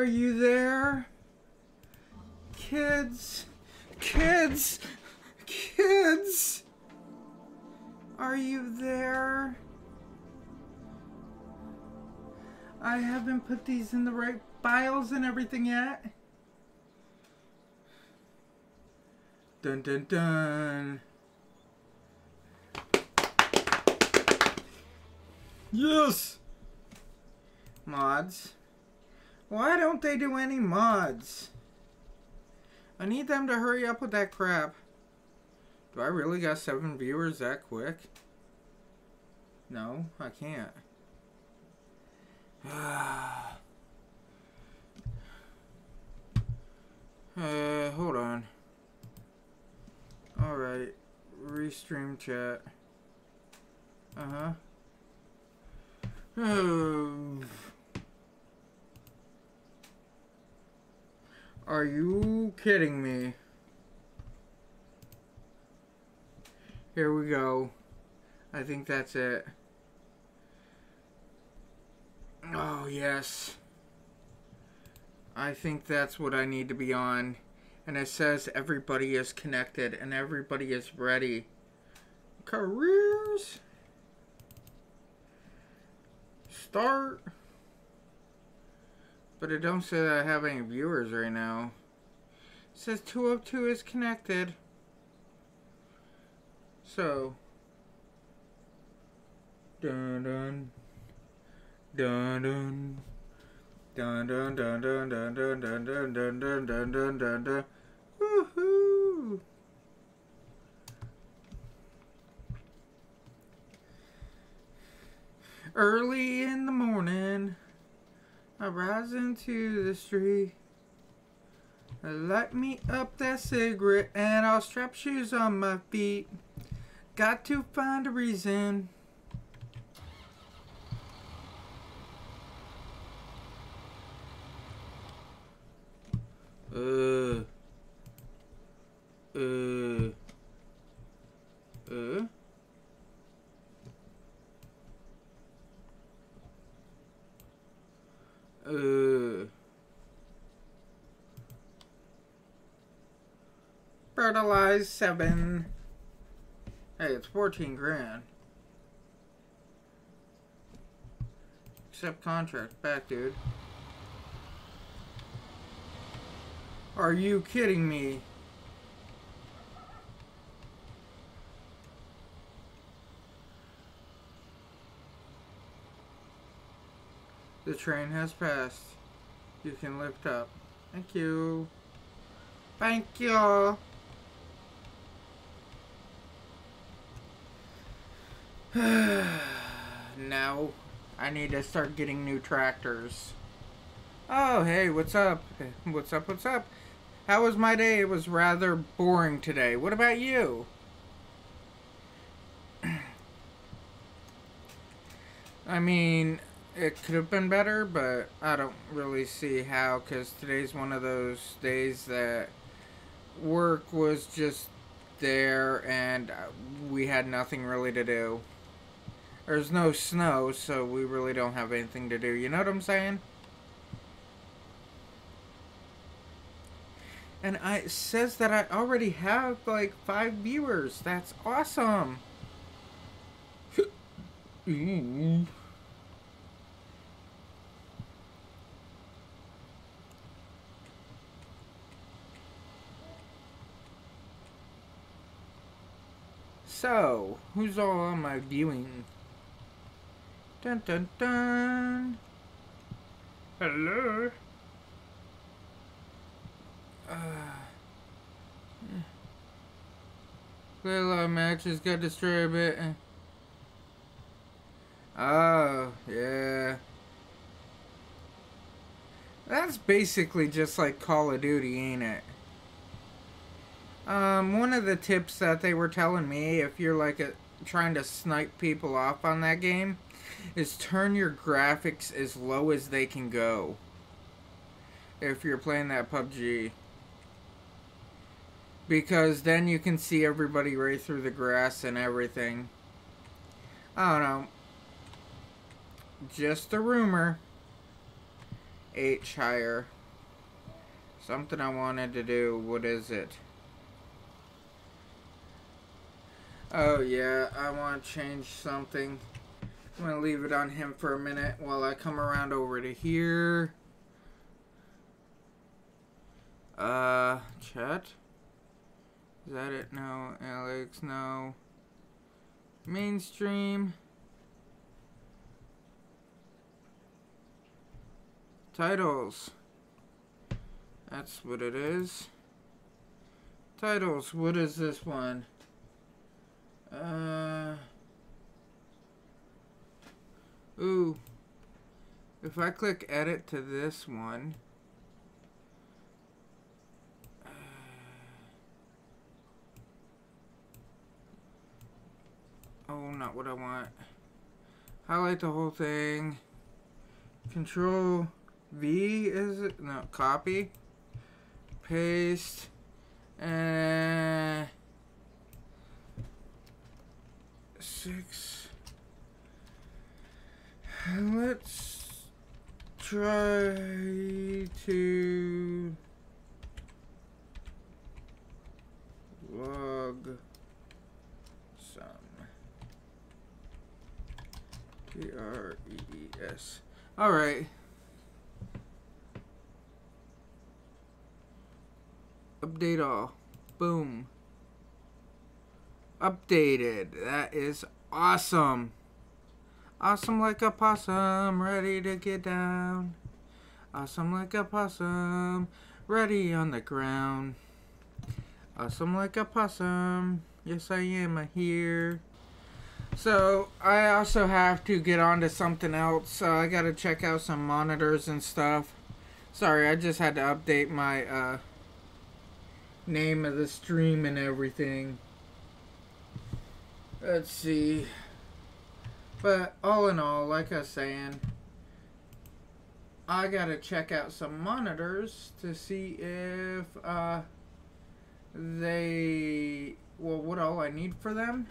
Are you there? Kids? Kids? Kids? Are you there? I haven't put these in the right files and everything yet. Dun dun dun. Yes! Mods. Why don't they do any mods? I need them to hurry up with that crap. Do I really got 7 viewers that quick? No, I can't. Hold on. Alright. Restream chat. Are you kidding me? Here we go. I think that's it. Oh, yes. I think that's what I need to be on. And it says everybody is connected and everybody is ready. Careers. Start. But it don't say that I have any viewers right now. It says 202 is connected. So. Dun dun. Dun dun. Dun dun dun dun dun dun dun dun dun dun dun dun dun dun. Woohoo! Early in the morning, I rise into the street. I light me up that cigarette and I'll strap shoes on my feet. Got to find a reason. Fertilize 7. Hey, it's 14 grand. Accept contract back, dude. Are you kidding me? The train has passed. You can lift up. Thank you. Thank you. Now, I need to start getting new tractors. Oh, hey, what's up? What's up, what's up? How was my day? It was rather boring today. What about you? I mean, it could have been better, but I don't really see how, because today's one of those days that work was just there and we had nothing really to do. There's no snow, so we really don't have anything to do. You know what I'm saying? And it says that I already have like 5 viewers. That's awesome. So, who's all on my viewing? Dun dun dun. Hello. Little matches got destroyed a bit. Oh, yeah. That's basically just like Call of Duty, ain't it? One of the tips that they were telling me, if you're like trying to snipe people off on that game, is turn your graphics as low as they can go. If you're playing that PUBG. Because then you can see everybody right through the grass and everything. I don't know. Just a rumor. H higher. Something I wanted to do. What is it? Oh yeah, I want to change something. I'm going to leave it on him for a minute while I come around over to here. Chat? Is that it? No. Alex, no. Mainstream. Titles. That's what it is. Titles. What is this one? Ooh. If I click edit to this one. Oh, not what I want. Highlight the whole thing. Control V, is it? No, copy. Paste. And 6. Let's try to log some. P-R-E-E-S. Alright. Update all. Boom. Updated. That is awesome. Awesome like a possum, ready to get down. Awesome like a possum, ready on the ground. Awesome like a possum, yes I am here. So, I also have to get on to something else. I gotta check out some monitors and stuff. Sorry, I just had to update my name of the stream and everything. Let's see. But all in all, like I was saying, I gotta check out some monitors to see if what all I need for them.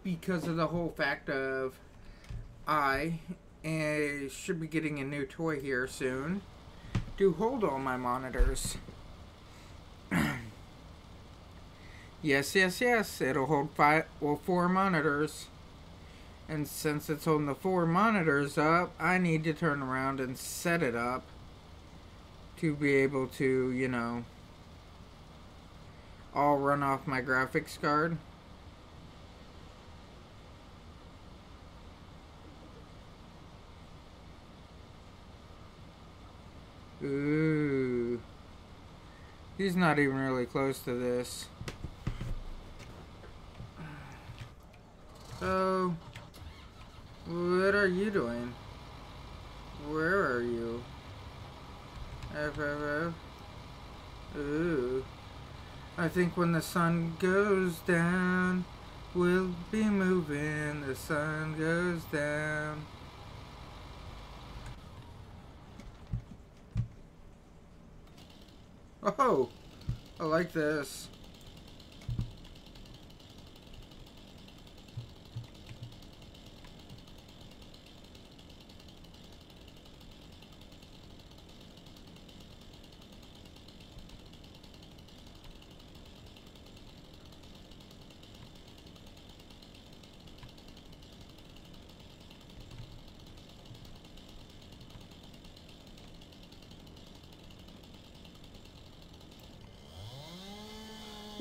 Because of the whole fact of I should be getting a new toy here soon to hold all my monitors. Yes, it'll hold 4 monitors. And since it's holding the 4 monitors up, I need to turn around and set it up to be able to, you know, all run off my graphics card. Ooh. He's not even really close to this. So, what are you doing? Where are you? FFF. Ooh. I think when the sun goes down, we'll be moving. The sun goes down. Oh, I like this.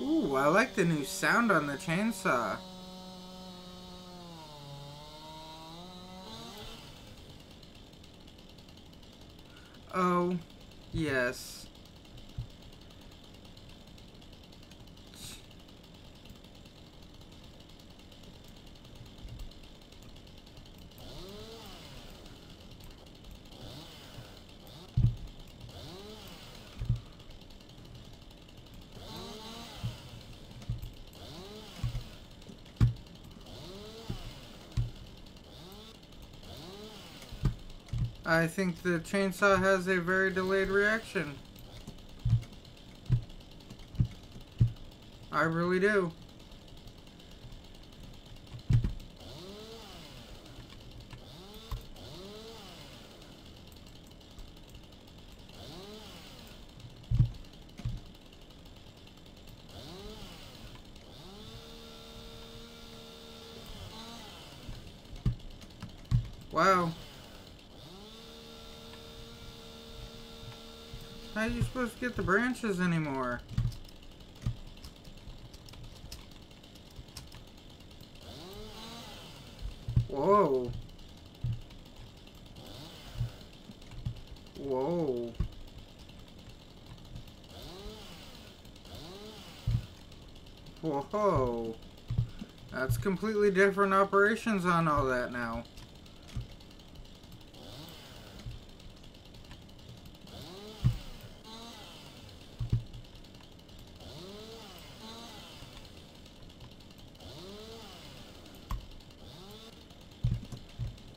Ooh, I like the new sound on the chainsaw. Oh, yes. I think the chainsaw has a very delayed reaction. I really do. Wow. How are you supposed to get the branches anymore? Whoa. Whoa. Whoa. That's completely different operations on all that now.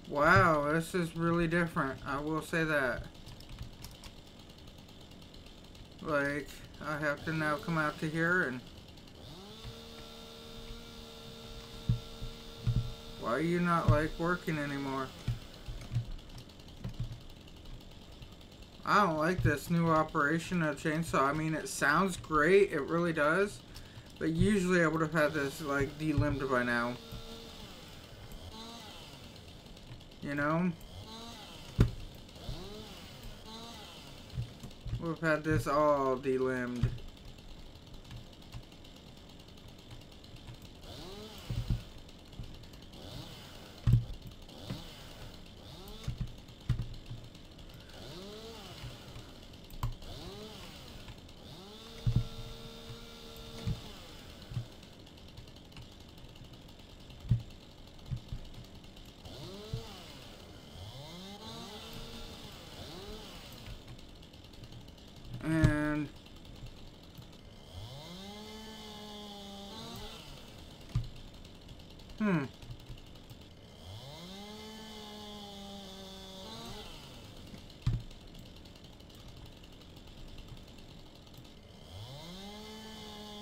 Wow, this is really different. I will say that. Like, I have to now come out to here and... Why are you not, like, working anymore? I don't like this new operation of chainsaw. I mean, it sounds great. It really does. But usually I would have had this, like, delimbed by now. You know? We've had this all delimbed. And...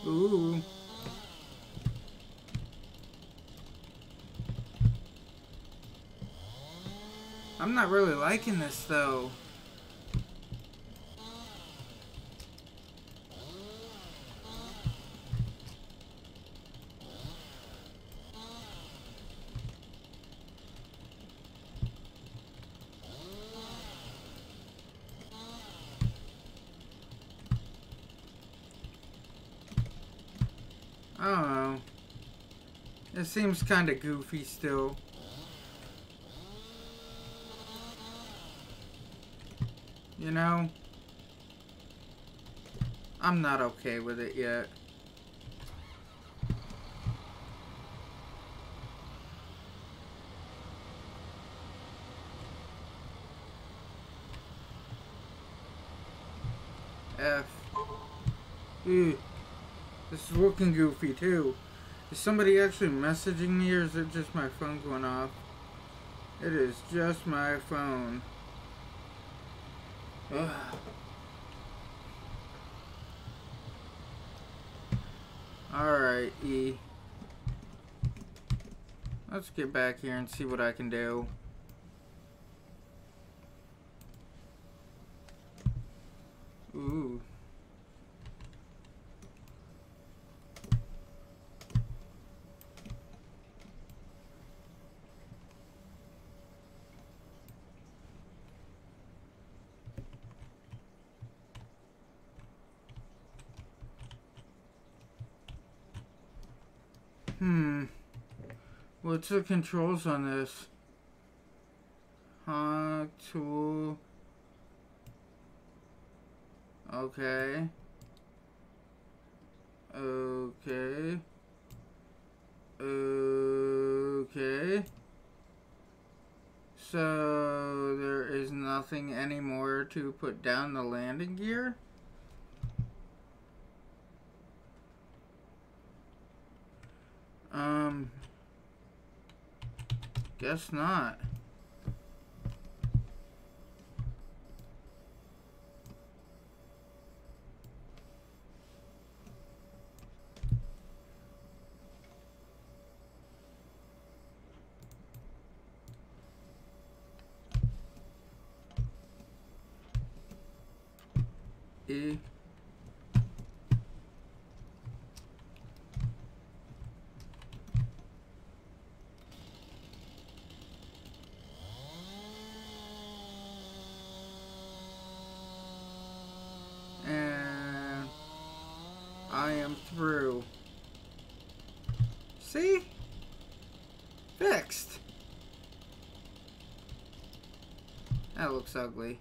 Ooh. I'm not really liking this, though. I don't know. It seems kind of goofy still. You know? I'm not okay with it yet. F. Ew. This is looking goofy too. Is somebody actually messaging me, or is it just my phone going off? It is just my phone. Ugh. Alright, E. Let's get back here and see what I can do. Ooh. What's the controls on this? Tool. Okay. Okay. Okay. So there is nothing anymore to put down the landing gear? Guess not. E. through. See? Fixed. That looks ugly.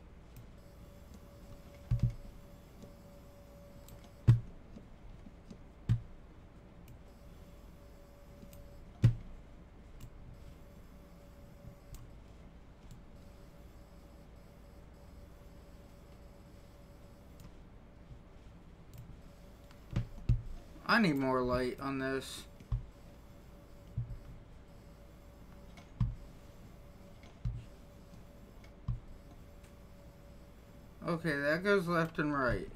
I need more light on this. Okay, that goes left and right.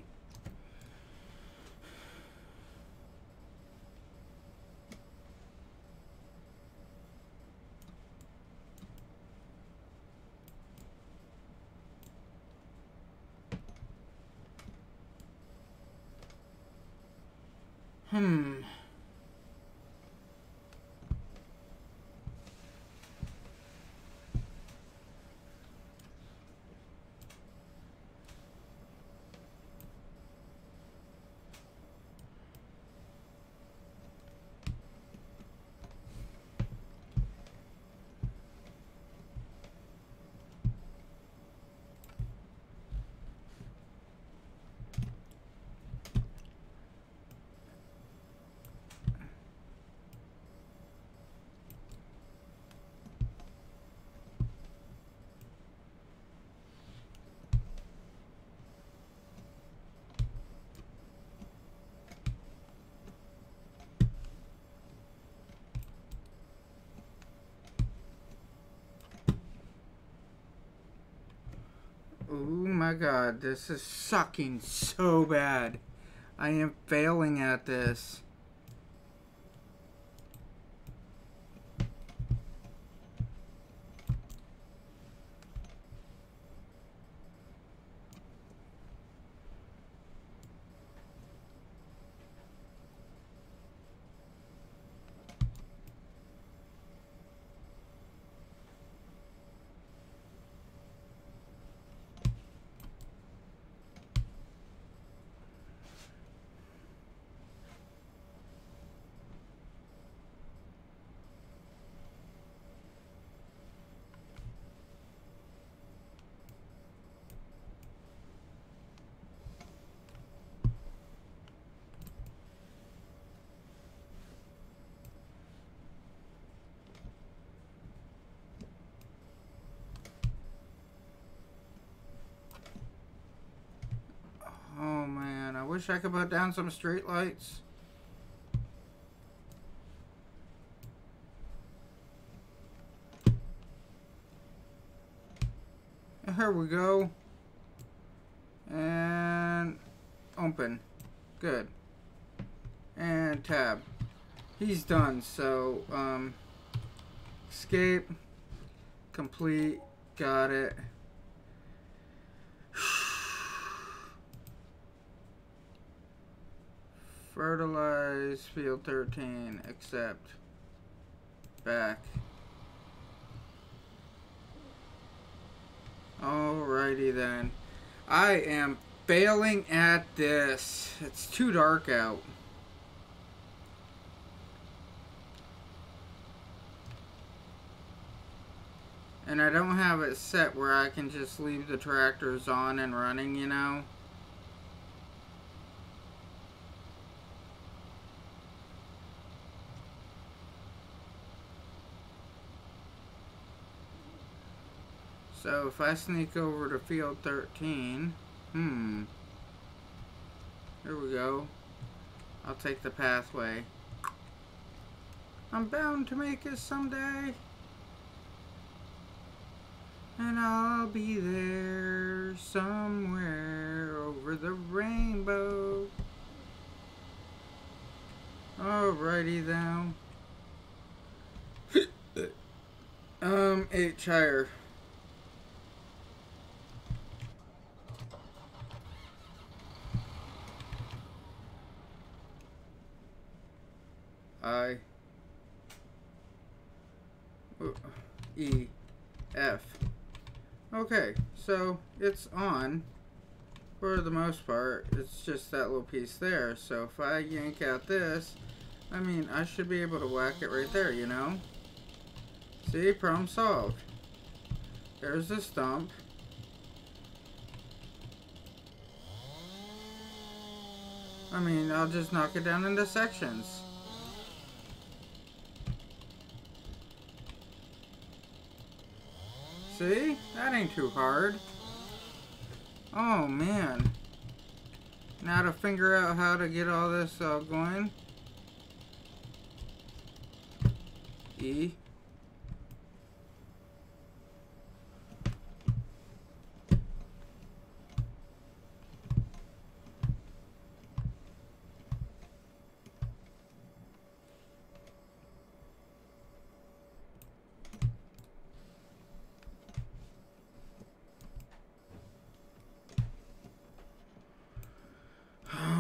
Oh my god, this is sucking so bad. I am failing at this. Oh man, I wish I could put down some street lights. Here we go. And open. Good. And tab. He's done, so escape. Complete. Got it. Fertilize field 13. Accept. Back. Alrighty then. I am failing at this. It's too dark out. And I don't have it set where I can just leave the tractors on and running, you know. So if I sneak over to field 13, here we go. I'll take the pathway. I'm bound to make it someday. And I'll be there somewhere over the rainbow. Alrighty then. H higher. I E F. Okay, so it's on. For the most part, it's just that little piece there. So if I yank out this, I mean, I should be able to whack it right there, you know? See, problem solved. There's the stump. I mean, I'll just knock it down into sections. See? That ain't too hard. Oh, man. Now to figure out how to get all this going. E.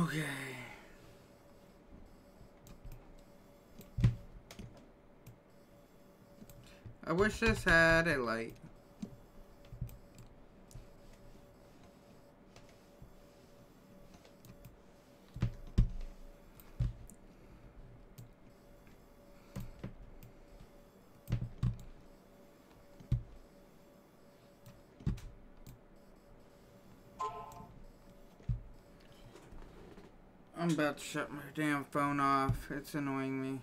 Okay. I wish this had a light. I'm about to shut my damn phone off. It's annoying me.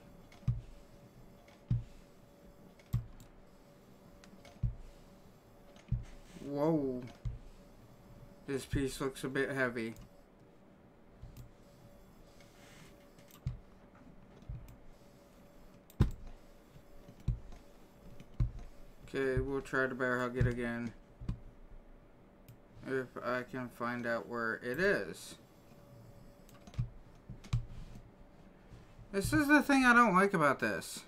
Whoa. This piece looks a bit heavy. Okay, we'll try to bear hug it again. If I can find out where it is. This is the thing I don't like about this.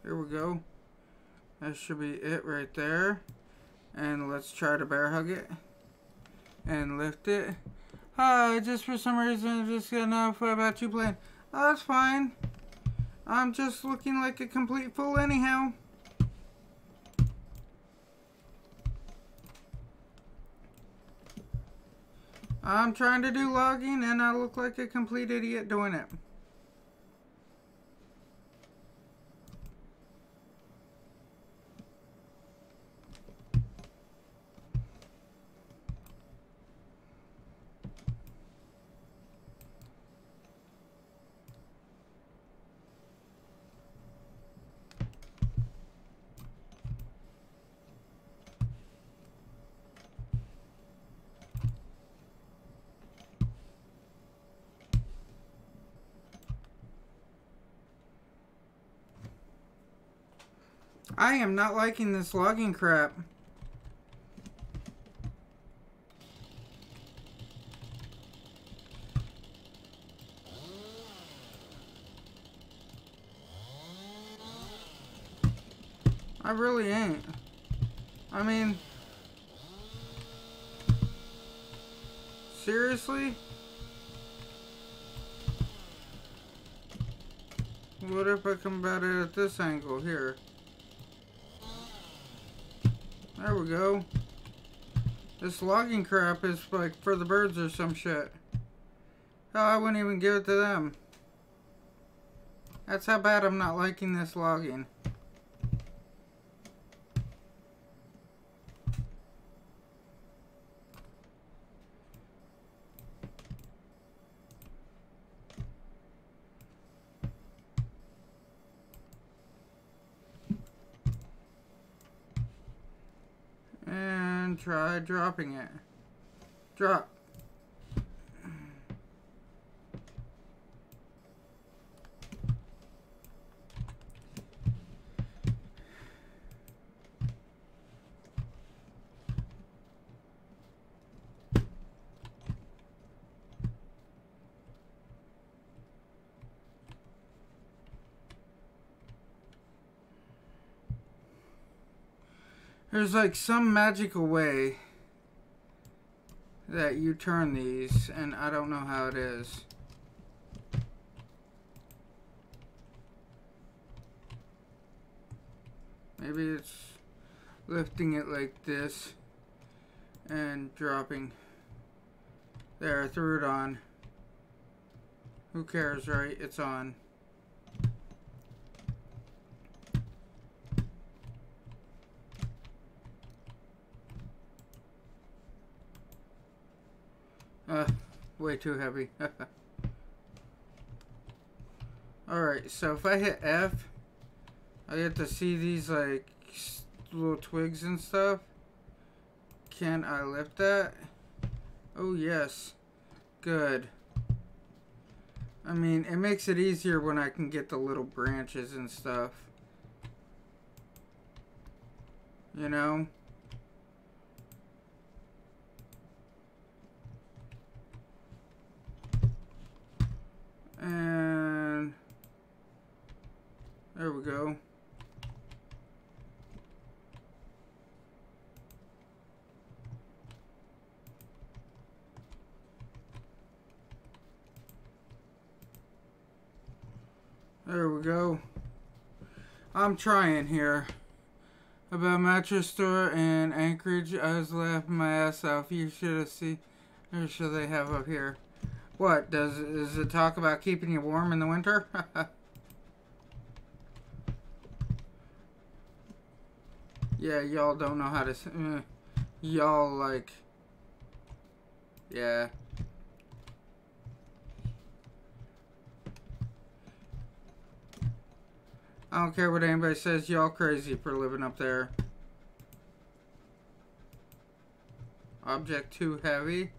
Here we go. That should be it right there. And let's try to bear hug it. And lift it. Just for some reason, I just got enough about you playing. Oh, that's fine. I'm just looking like a complete fool anyhow. I'm trying to do logging and I look like a complete idiot doing it. I am not liking this logging crap. I really ain't. I mean, seriously? What if I come about it at this angle here? There we go. This logging crap is like for the birds or some shit. Hell, I wouldn't even give it to them. That's how bad I'm not liking this logging. And try dropping it. Drop. There's like some magical way that you turn these, and I don't know how it is. Maybe it's lifting it like this and dropping. There, I threw it on. Who cares, right? It's on. Way too heavy. Alright, so if I hit F, I get to see these like little twigs and stuff. Can I lift that? Oh yes. Good. I mean, it makes it easier when I can get the little branches and stuff. You know? And there we go. There we go. I'm trying here. About Mattress Store in Anchorage, I was laughing my ass off. You should have seen. Or should they have up here? What does it talk about keeping you warm in the winter? Yeah, y'all don't know how to. Y'all like. Yeah. I don't care what anybody says. Y'all crazy for living up there. Object too heavy.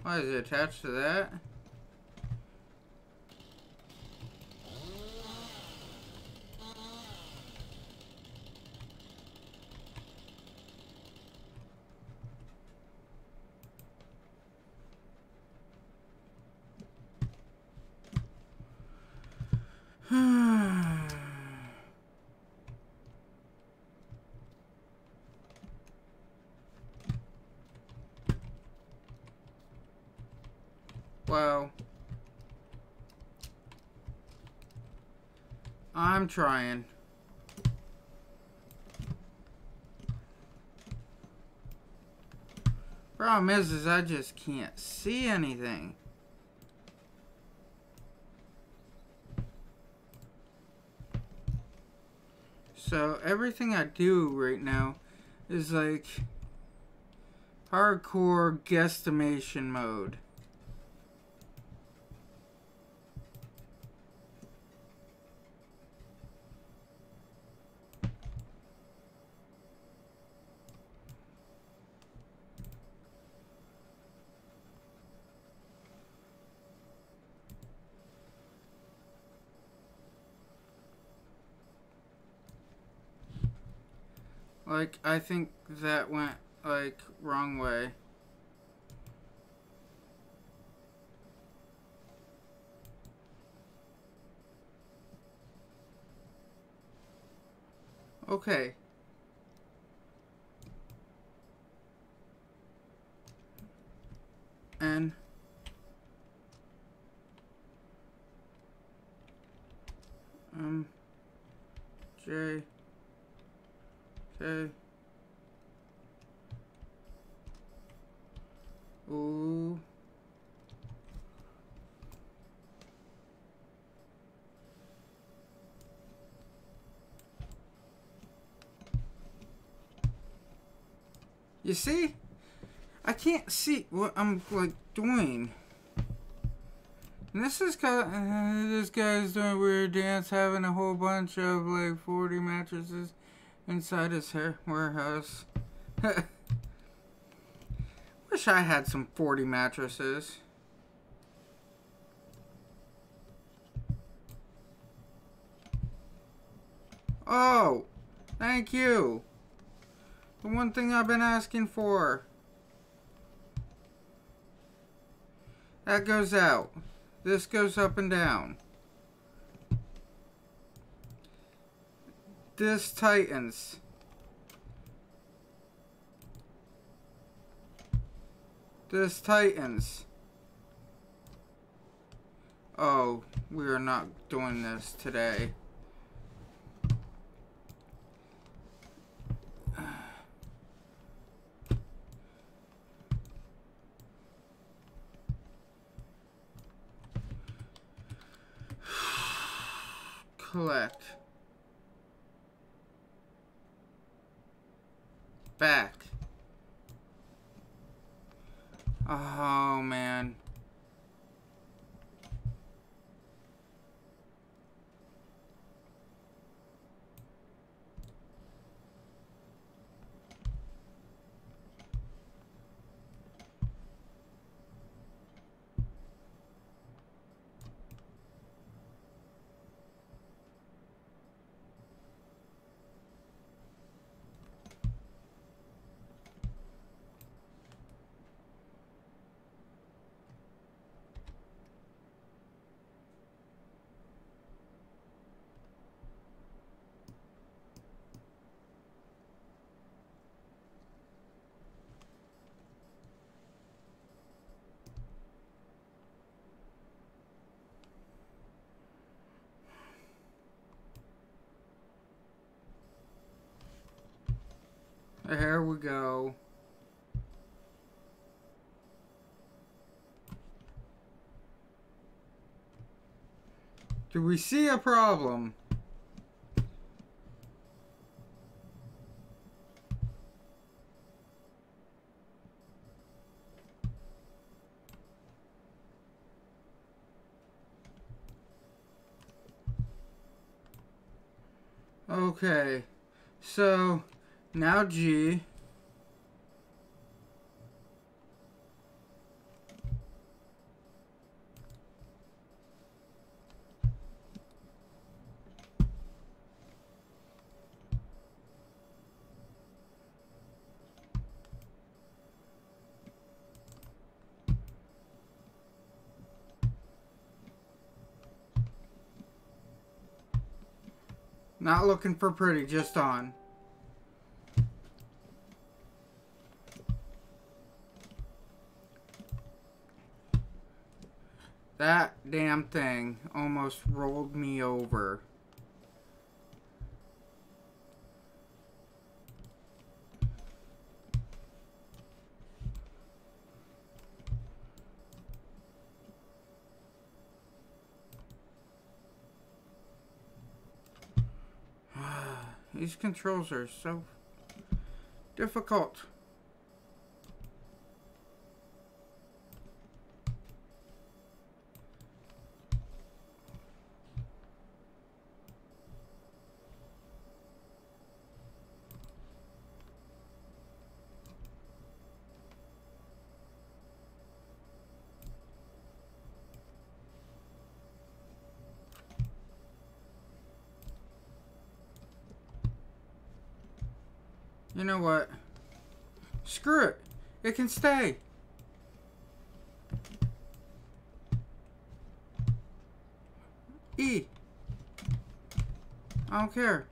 Why is it attached to that? Wow. I'm trying. Problem is I just can't see anything. So everything I do right now is like hardcore guesstimation mode. Like, I think that went, like, wrong way. Okay. N. J. K. Ooh. You see? I can't see what I'm like doing. And this is this guy's doing a weird dance, having a whole bunch of like 40 mattresses inside his warehouse. Wish I had some 40 mattresses. Oh, thank you. The one thing I've been asking for. That goes out. This goes up and down. This tightens. This tightens. Oh, we are not doing this today. Collect. Back. Oh, man. There we go. Do we see a problem? Okay. So, now G. Not looking for pretty, just on. That damn thing almost rolled me over. These controls are so difficult. You know what? Screw it. It can stay. E. I don't care.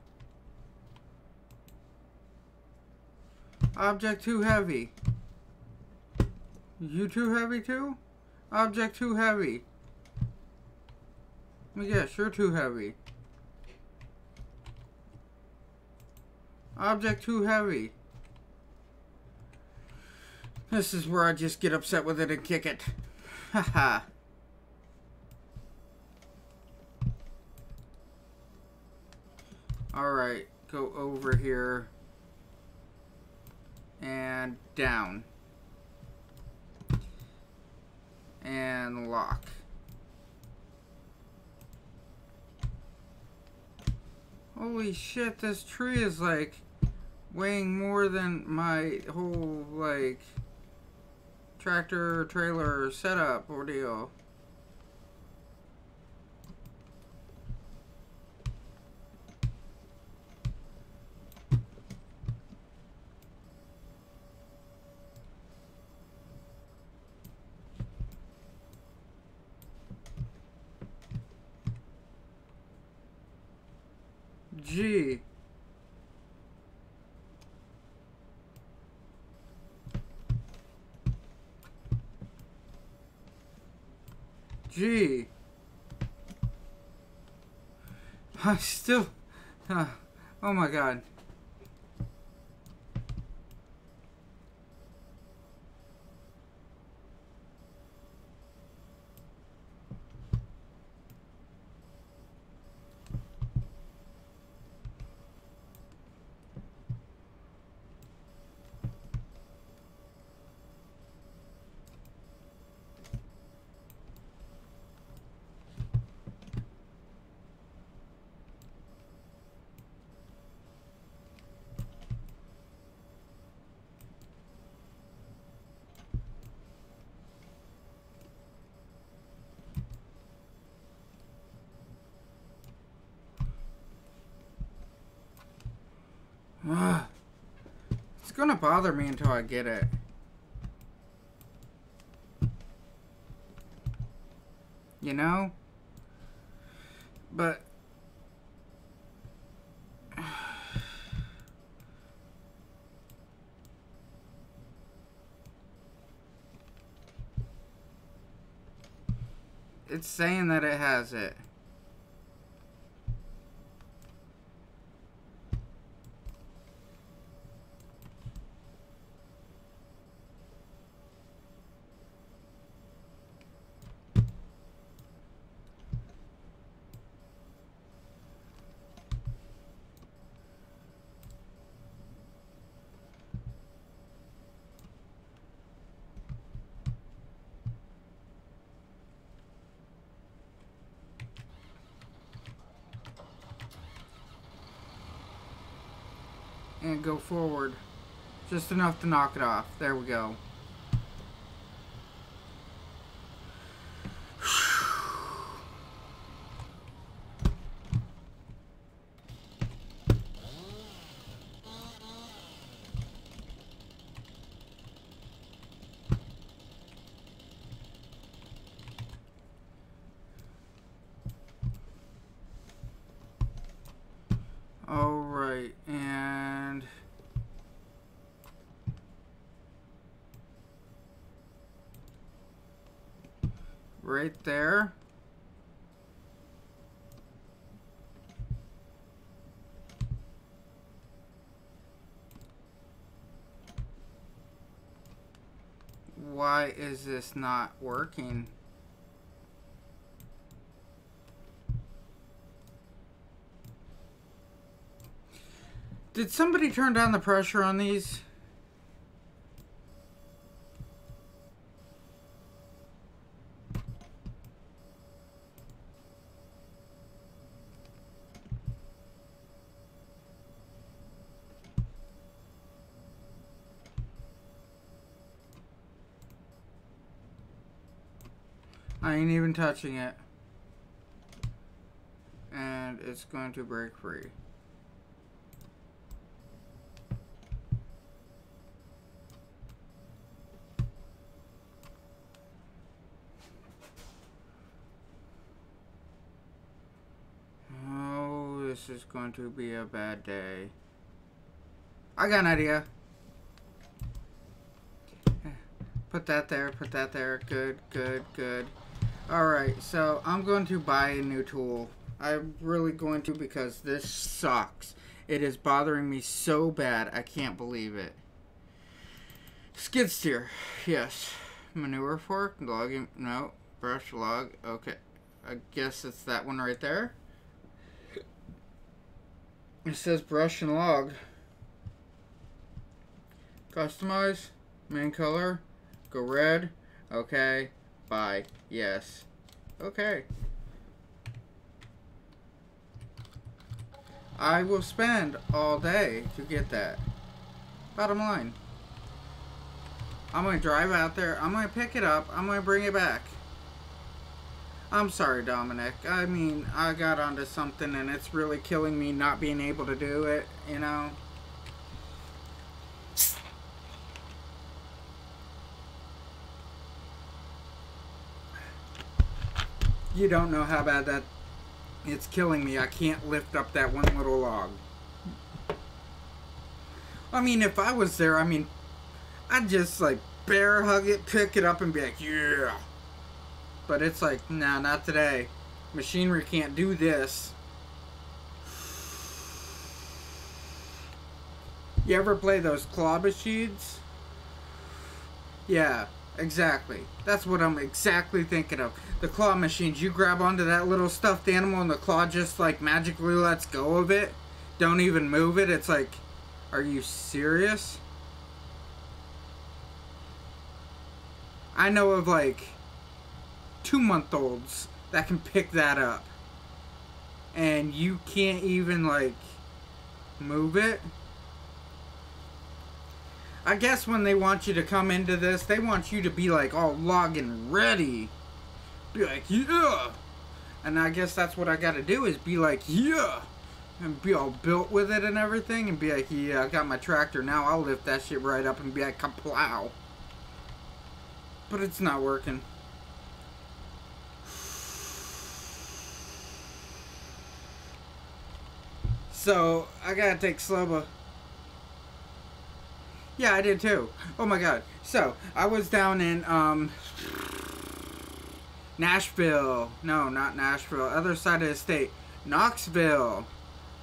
Object too heavy. You too heavy too? Object too heavy. Let me guess, you're too heavy. Object too heavy. This is where I just get upset with it and kick it. Haha. Alright, go over here. And down. And lock. Holy shit, this tree is like weighing more than my whole like tractor trailer setup ordeal. G. G. I still... oh my god. gonna bother me until I get it. You know? But it's saying that it has it. And go forward. Just enough to knock it off. There we go. Alright, and right there. Why is this not working? Did somebody turn down the pressure on these? I ain't even touching it. And it's going to break free. Oh, this is going to be a bad day. I got an idea. Put that there, put that there. Good, good, good. Alright, so I'm going to buy a new tool. I'm really going to, because this sucks. It is bothering me so bad, I can't believe it. Skid steer, yes. Manure fork, logging, no. Brush log, okay. I guess it's that one right there. It says brush and log. Customize, main color, go red, okay. Buy. Yes. Okay. I will spend all day to get that. Bottom line. I'm going to drive out there. I'm going to pick it up. I'm going to bring it back. I'm sorry, Dominic. I mean, I got onto something and it's really killing me not being able to do it, you know? You don't know how bad that it's killing me. I can't lift up that one little log. I mean, if I was there, I mean, I'd just like bear hug it, pick it up and be like, yeah. But it's like, nah, not today. Machinery can't do this. You ever play those claw machines? Yeah. Exactly. That's what I'm exactly thinking of. The claw machines. You grab onto that little stuffed animal and the claw just like magically lets go of it. Don't even move it. It's like, are you serious? I know of like 2-month-olds that can pick that up. And you can't even like move it. I guess when they want you to come into this, they want you to be like all login ready. Be like, yeah. And I guess that's what I gotta do is be like, yeah. and be all built with it and everything, and be like, yeah, I got my tractor now, I'll lift that shit right up and be like, kaplow. But it's not working. So I gotta take Sloba. Yeah, I did too. Oh my god. So I was down in Nashville. No, not Nashville. Other side of the state. Knoxville.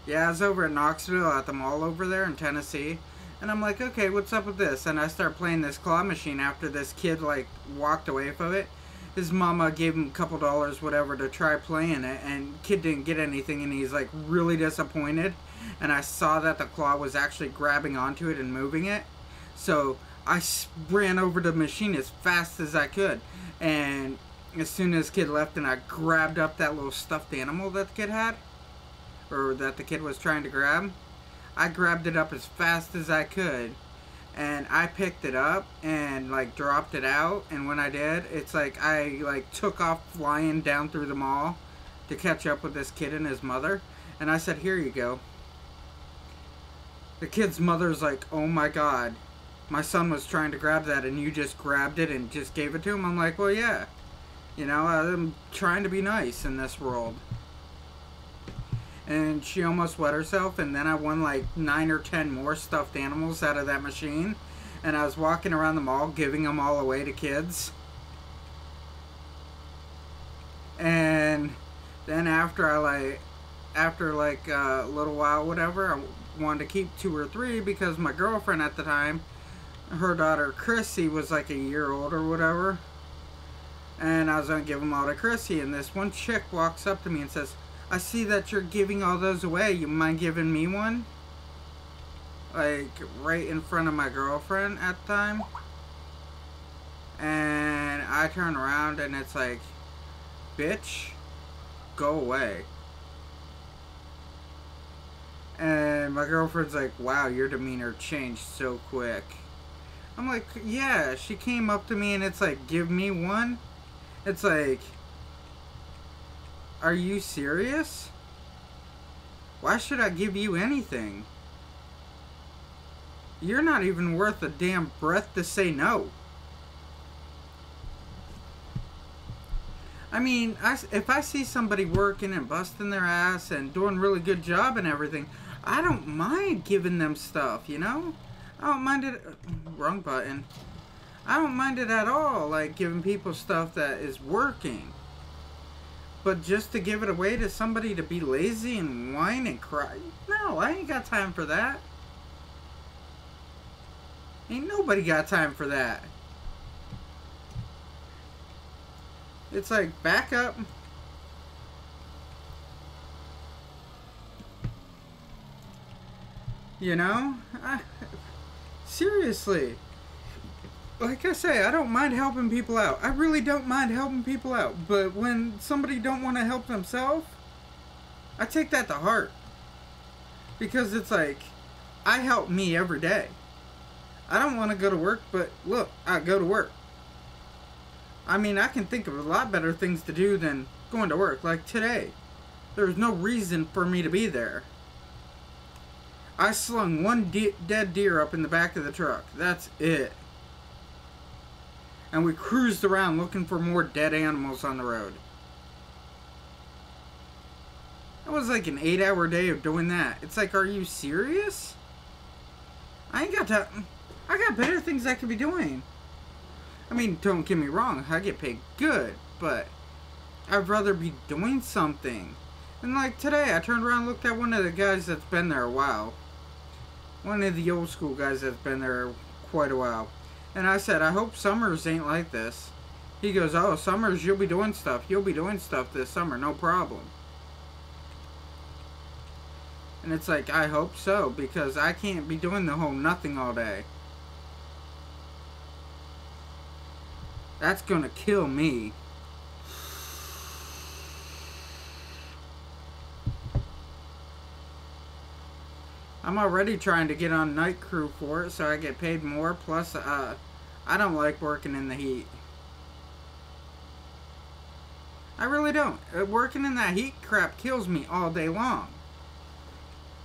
Yeah, I was over at Knoxville at the mall over there in Tennessee. And I'm like, okay, what's up with this? And I start playing this claw machine after this kid, like, walked away from it. His mama gave him a couple dollars, whatever, to try playing it. And kid didn't get anything, and he's, like, really disappointed. And I saw that the claw was actually grabbing onto it and moving it. So I ran over to the machine as fast as I could. And as soon as the kid left, and I grabbed up that little stuffed animal that the kid had, or that the kid was trying to grab, I grabbed it up as fast as I could, and I picked it up and like dropped it out. And when I did, it's like I like took off flying down through the mall to catch up with this kid and his mother. And I said, here you go. The kid's mother's like, oh my god, my son was trying to grab that and you just grabbed it and just gave it to him. I'm like, well, yeah, you know, I'm trying to be nice in this world. And she almost wet herself, and then I won like 9 or 10 more stuffed animals out of that machine. And I was walking around the mall giving them all away to kids. And then after a little while, whatever, I wanted to keep 2 or 3 because my girlfriend at the time, her daughter Chrissy was like a year old or whatever. And I was going to give them all to Chrissy, and this one chick walks up to me and says, I see that you're giving all those away. You mind giving me one? Like, right in front of my girlfriend at the time. And I turn around and it's like, bitch, go away. And my girlfriend's like, wow, your demeanor changed so quick. I'm like, yeah, she came up to me and it's like, give me one? It's like, are you serious? Why should I give you anything? You're not even worth a damn breath to say no. I mean, if I see somebody working and busting their ass and doing a really good job and everything, I don't mind giving them stuff, you know? I don't mind it. Wrong button. I don't mind it at all, like giving people stuff that is working. But just to give it away to somebody to be lazy and whine and cry? No, I ain't got time for that. Ain't nobody got time for that. It's like, back up. You know? Seriously. Like I say, I don't mind helping people out. I really don't mind helping people out. But when somebody don't want to help themselves, I take that to heart. Because it's like, I help me every day. I don't want to go to work, but look, I go to work. I mean, I can think of a lot better things to do than going to work. Like today, there's no reason for me to be there. I slung one dead deer up in the back of the truck. That's it. And we cruised around looking for more dead animals on the road. That was like an 8-hour day of doing that. It's like, are you serious? I ain't got time. I got better things I could be doing. I mean, don't get me wrong, I get paid good, but I'd rather be doing something. And like today, I turned around and looked at one of the guys that's been there a while. One of the old school guys that's been there quite a while. And I said, I hope summers ain't like this. He goes, oh, summers, you'll be doing stuff. You'll be doing stuff this summer, no problem. And it's like, I hope so, because I can't be doing the whole nothing all day. That's gonna kill me. I'm already trying to get on night crew for it so I get paid more. Plus, I don't like working in the heat. I really don't. Working in that heat crap kills me all day long.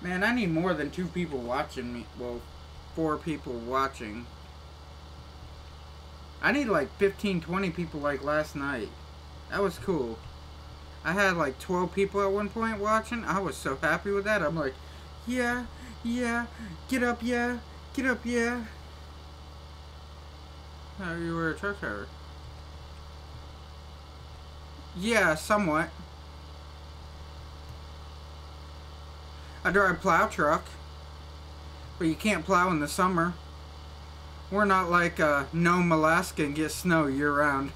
Man, I need more than 2 people watching me. Well, 4 people watching. I need like 15, 20 people like last night. That was cool. I had like 12 people at one point watching. I was so happy with that. I'm like, yeah, yeah, get up, yeah, get up, yeah. Oh, you were a truck driver. Yeah, somewhat. I drive plow truck, but you can't plow in the summer. We're not like Nome, Alaska and get snow year round.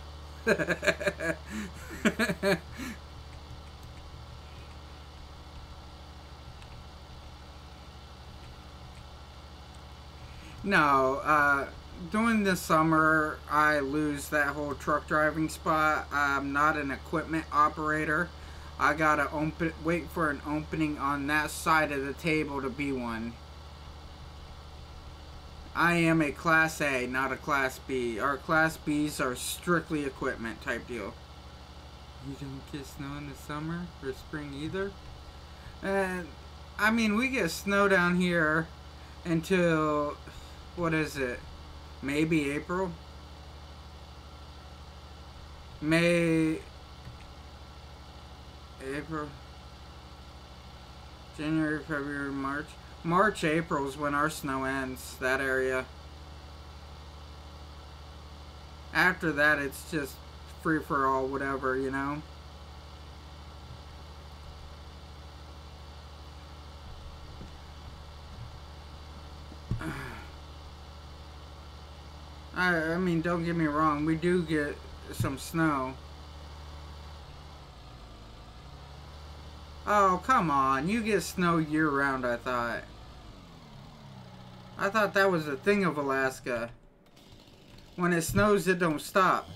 No, during the summer, I lose that whole truck driving spot. I'm not an equipment operator. I gotta wait for an opening on that side of the table to be one. I am a Class A, not a Class B. Our Class Bs are strictly equipment type deal. You don't get snow in the summer or spring either? I mean, we get snow down here until, what is it? Maybe April? May, April, January, February, March. March, April is when our snow ends, that area. After that, it's just free for all, whatever, you know? I mean, don't get me wrong, we do get some snow. Oh, come on, you get snow year round, I thought. I thought that was a thing of Alaska. When it snows, it don't stop.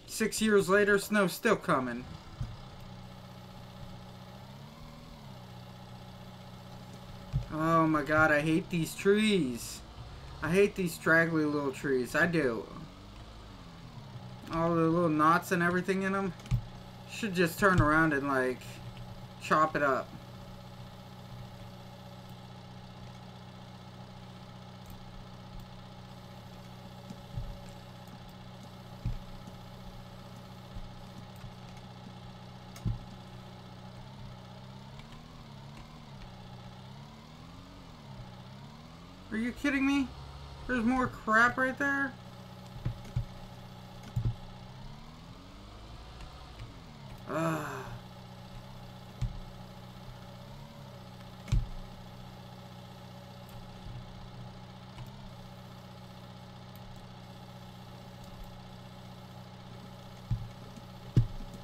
6 years later, snow's still coming. Oh my god, I hate these trees. I hate these straggly little trees. I do. All the little knots and everything in them. Should just turn around and like chop it up. Are you kidding me? There's more crap right there? Ugh.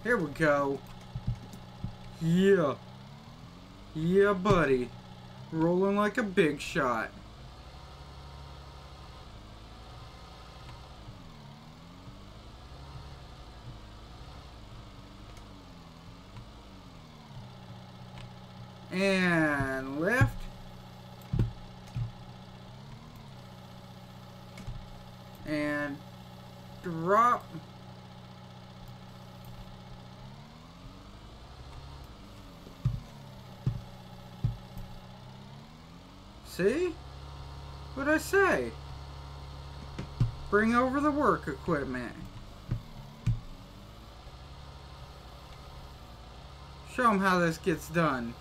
Here we go. Yeah. Yeah, buddy. Rolling like a big shot. And lift. And drop. See? What'd I say? Bring over the work equipment. Show them how this gets done.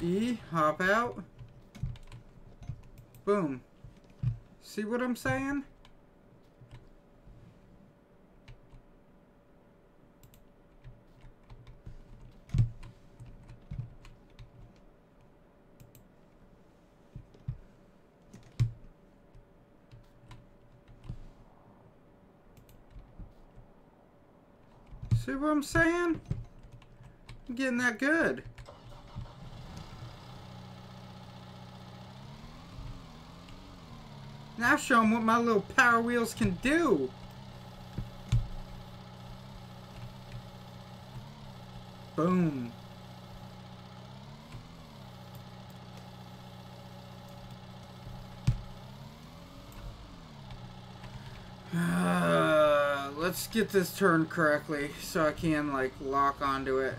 E, hop out. Boom. See what I'm saying? See what I'm saying? I'm getting that good. Now show them what my little power wheels can do. Boom. let's get this turned correctly so I can, like, lock onto it.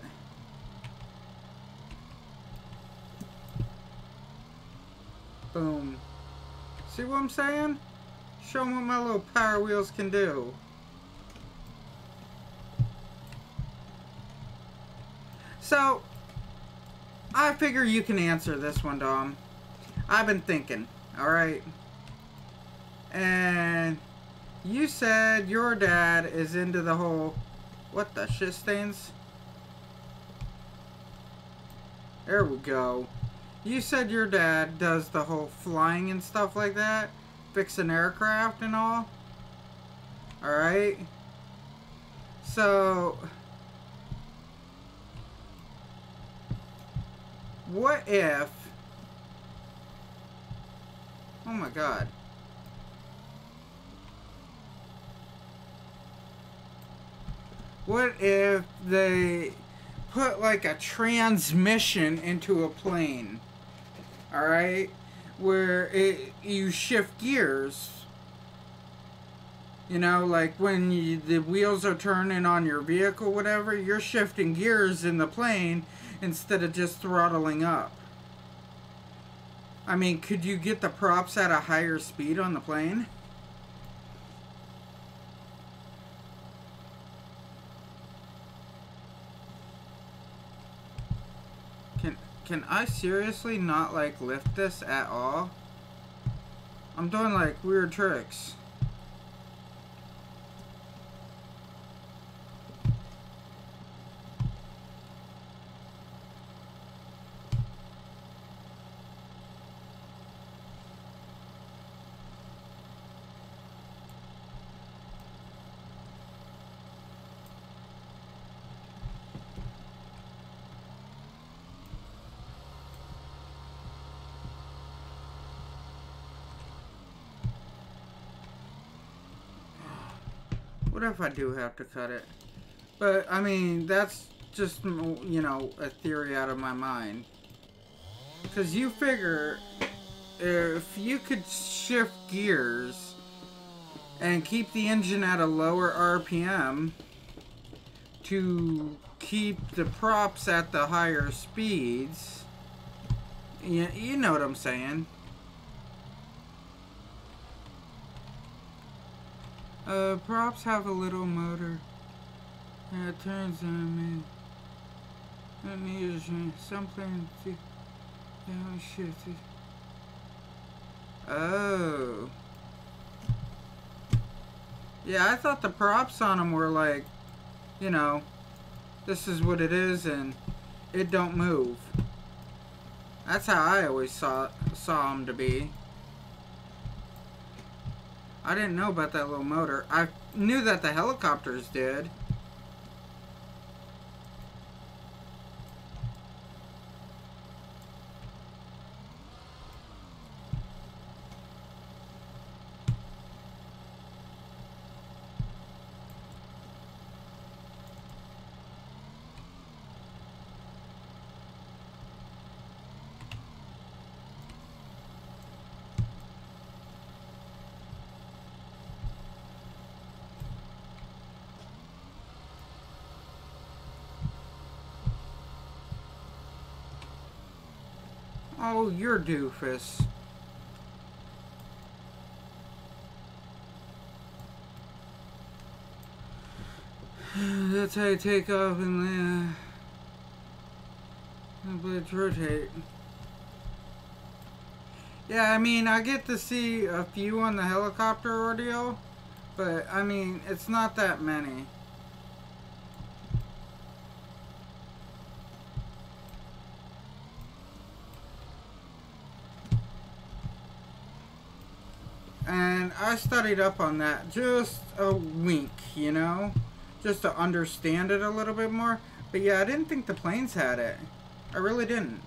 Boom. See what I'm saying? Show them what my little power wheels can do. So, I figure you can answer this one, Dom. I've been thinking, alright? And you said your dad is into the whole... What the shit stains? There we go. You said your dad does the whole flying and stuff like that? Fixing aircraft and all? Alright? So... what if... oh my god. What if they put like a transmission into a plane? Alright? Where you shift gears. You know, like when the wheels are turning on your vehicle, whatever, you're shifting gears in the plane instead of just throttling up. I mean, could you get the props at a higher speed on the plane? Can I seriously not, like, lift this at all? I'm doing, like, weird tricks. What if I do have to cut it? But, I mean, that's just, you know, a theory out of my mind. Because you figure, if you could shift gears and keep the engine at a lower RPM to keep the props at the higher speeds, you know what I'm saying. Props have a little motor. It turns on me. That needs something to downshift it. Oh. Yeah, I thought the props on them were like, you know, this is what it is and it don't move. That's how I always saw them to be. I didn't know about that little motor. I knew that the helicopters did. Oh, you're doofus. That's how you take off and land. The blades rotate. Yeah, I mean, I get to see a few on the helicopter ordeal, but I mean, it's not that many. And I studied up on that just a wink, you know? Just to understand it a little bit more. But yeah, I didn't think the planes had it. I really didn't.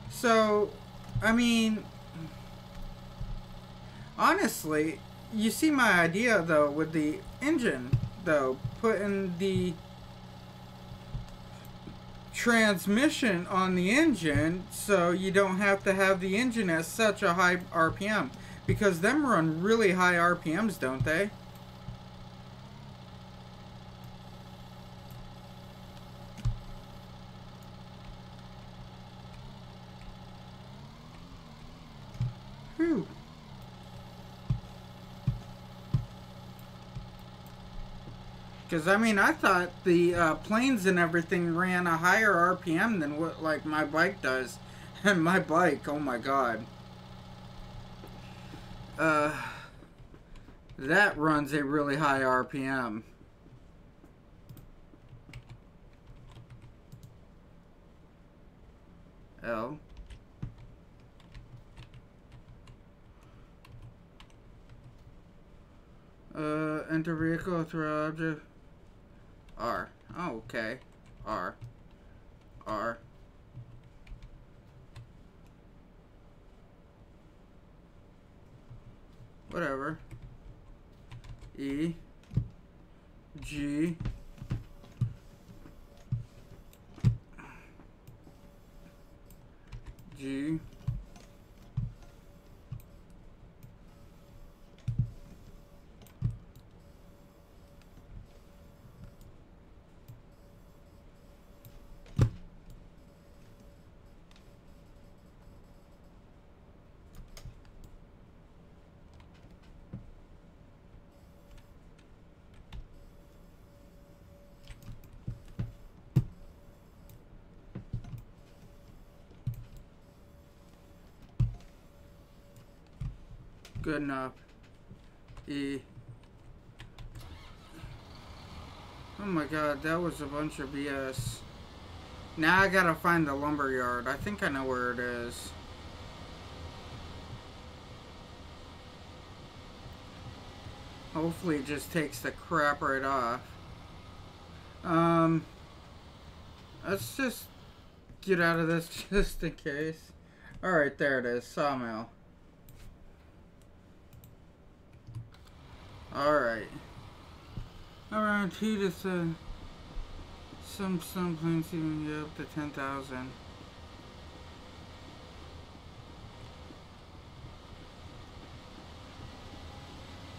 So, I mean, honestly, you see my idea, though, with the engine, though. Putting the transmission on the engine so you don't have to have the engine at such a high RPM. Because them run really high RPMs, don't they? Whew. Because, I mean, I thought the planes and everything ran a higher RPM than what, like, my bike does. And my bike, oh my god. That runs a really high RPM. L. Enter vehicle through object. R. Oh, okay. R. R. Whatever. E. G. G. Good enough. E. Oh my god, that was a bunch of BS. Now I gotta find the lumber yard. I think I know where it is. Hopefully it just takes the crap right off. Let's just get out of this just in case. Alright, there it is. Sawmill. Alright. Around 2 to 7. Some planes even get up to 10,000.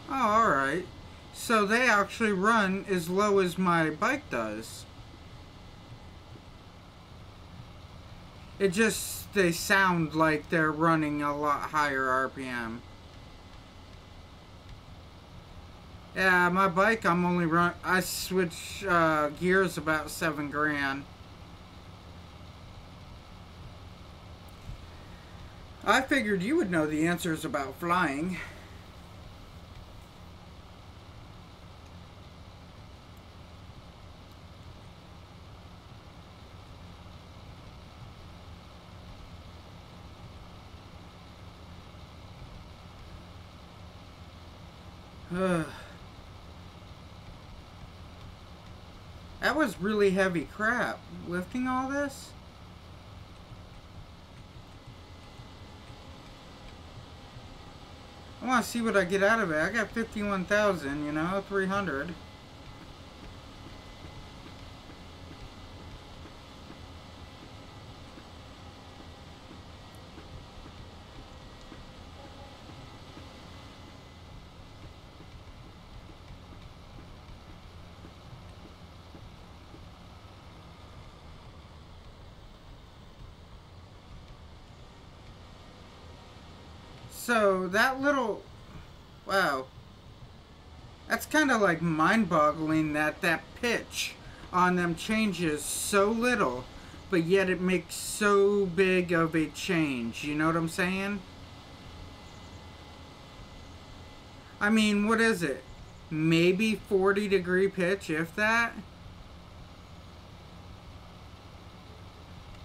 Oh, alright. So they actually run as low as my bike does. It just, they sound like they're running a lot higher RPM. Yeah, my bike, I'm only I switch gears about $7,000. I figured you would know the answers about flying. That was really heavy crap, lifting all this. I want to see what I get out of it. I got 51,000, you know, 300. So, that little... Wow. That's kind of like mind-boggling that pitch on them changes so little, but yet it makes so big of a change. You know what I'm saying? I mean, what is it? Maybe 40-degree pitch, if that?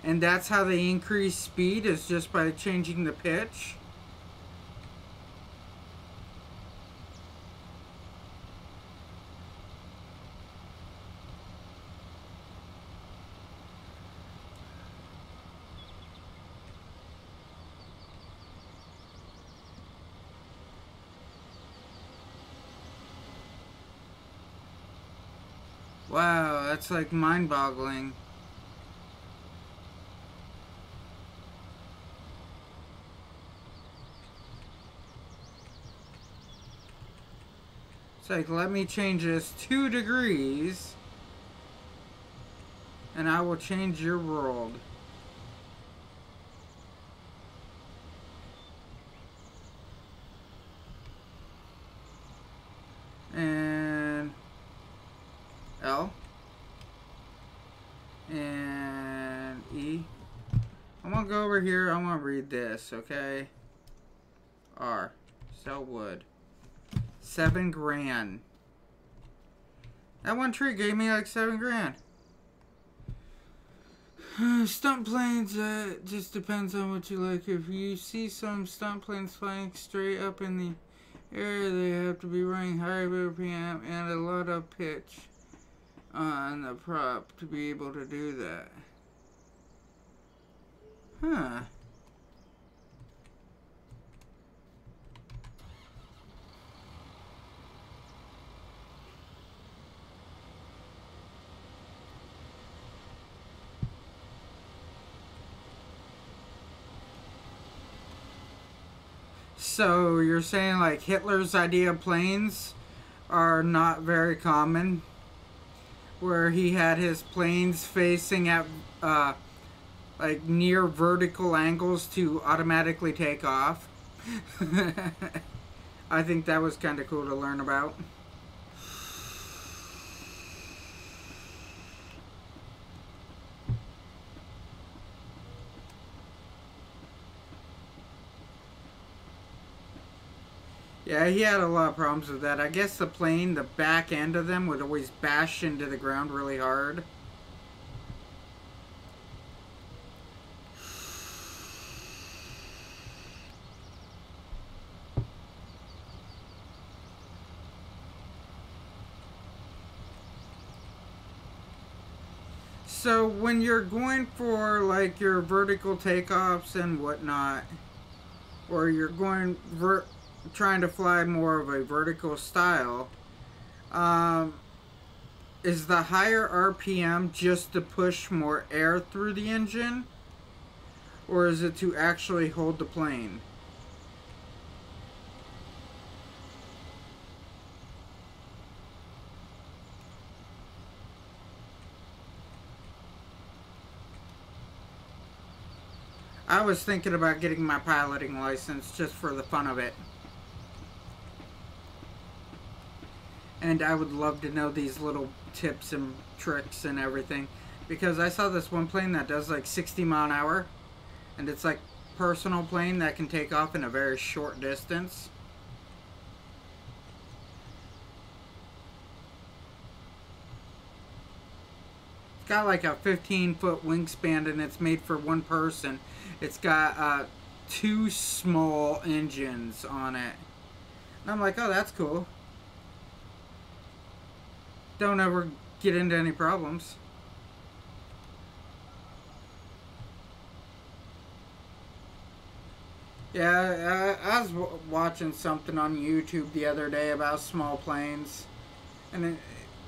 And that's how they increase speed, is just by changing the pitch? Wow, that's like mind-boggling. It's like, let me change this 2 degrees, and I will change your world. to go over here. I want to read this, okay? R. Sell wood. 7 grand. That one tree gave me like 7 grand. Stunt planes, just depends on what you like. If you see some stunt planes flying straight up in the air, they have to be running high RPM and a lot of pitch on the prop to be able to do that. Huh. So you're saying like Hitler's idea of planes are not very common, where he had his planes facing at like near vertical angles to automatically take off. I think that was kind of cool to learn about. Yeah, he had a lot of problems with that. I guess the plane, the back end of them would always bash into the ground really hard. So when you're going for like your vertical takeoffs and whatnot, or you're going trying to fly more of a vertical style, is the higher RPM just to push more air through the engine, or is it to actually hold the plane? I was thinking about getting my piloting license just for the fun of it. And I would love to know these little tips and tricks and everything. Because I saw this one plane that does like 60 mile an hour. And it's like personal plane that can take off in a very short distance. It's got like a 15-foot wingspan and it's made for one person. It's got 2 small engines on it. And I'm like, oh, that's cool. Don't ever get into any problems. Yeah, I was watching something on YouTube the other day about small planes. And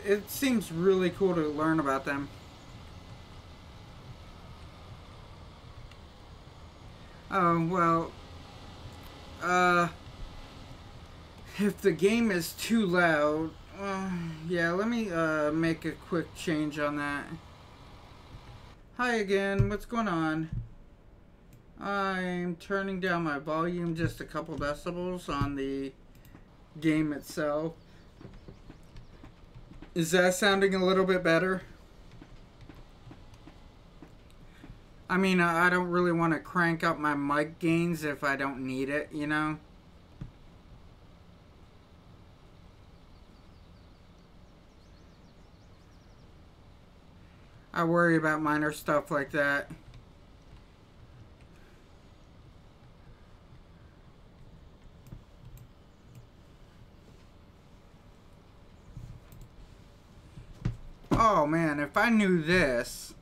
it seems really cool to learn about them. Oh, well, if the game is too loud, yeah, let me make a quick change on that. Hi again, what's going on? I'm turning down my volume just a couple decibels on the game itself. Is that sounding a little bit better? I mean, I don't really want to crank up my mic gains if I don't need it, you know? I worry about minor stuff like that. Oh man, if I knew this.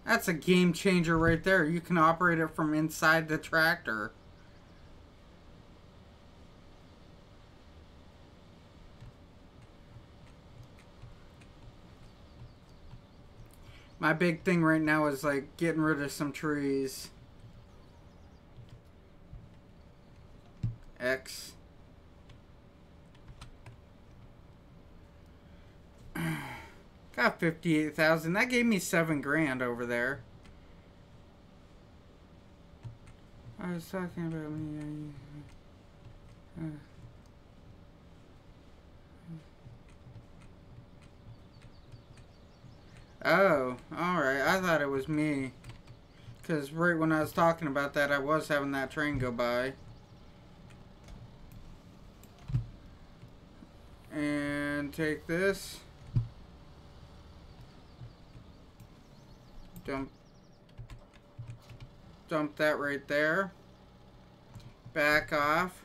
That's a game changer right there. You can operate it from inside the tractor. My big thing right now is like getting rid of some trees. X. Got 58,000. That gave me 7 grand over there. I was talking about me. Oh, alright. I thought it was me. Because right when I was talking about that, I was having that train go by. And take this. Dump that right there. Back off.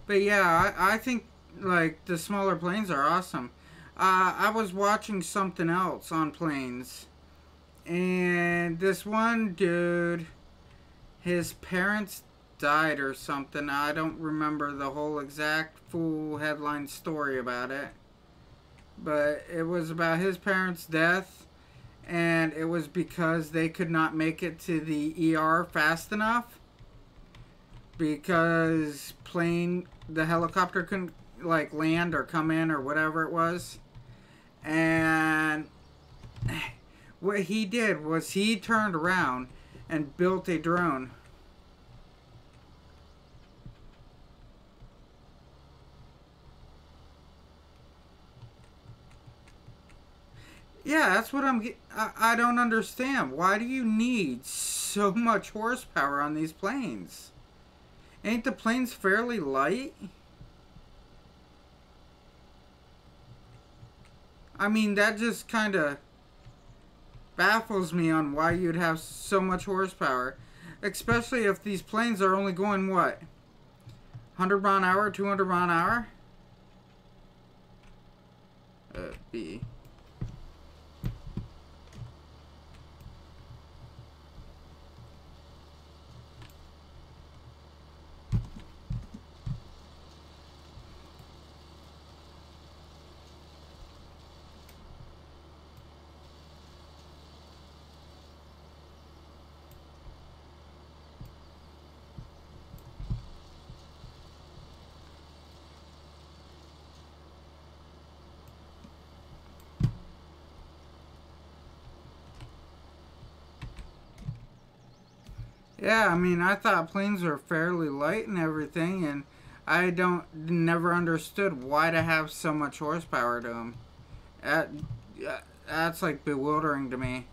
But yeah, I think like the smaller planes are awesome. I was watching something else on planes, and this one dude, his parents died or something. I don't remember the whole exact full headline story about it, but it was about his parents' death, and it was because they could not make it to the ER fast enough because the helicopter couldn't like land or come in or whatever it was. And what he did was he turned around and built a drone. Yeah, that's what I don't understand. Why do you need so much horsepower on these planes? Ain't the planes fairly light? I mean, that just kind of baffles me on why you'd have so much horsepower. Especially if these planes are only going, what? 100 mile an hour, 200 mile an hour? B. Yeah, I mean, I thought planes were fairly light and everything, and I never understood why to have so much horsepower to them. That, that's like bewildering to me.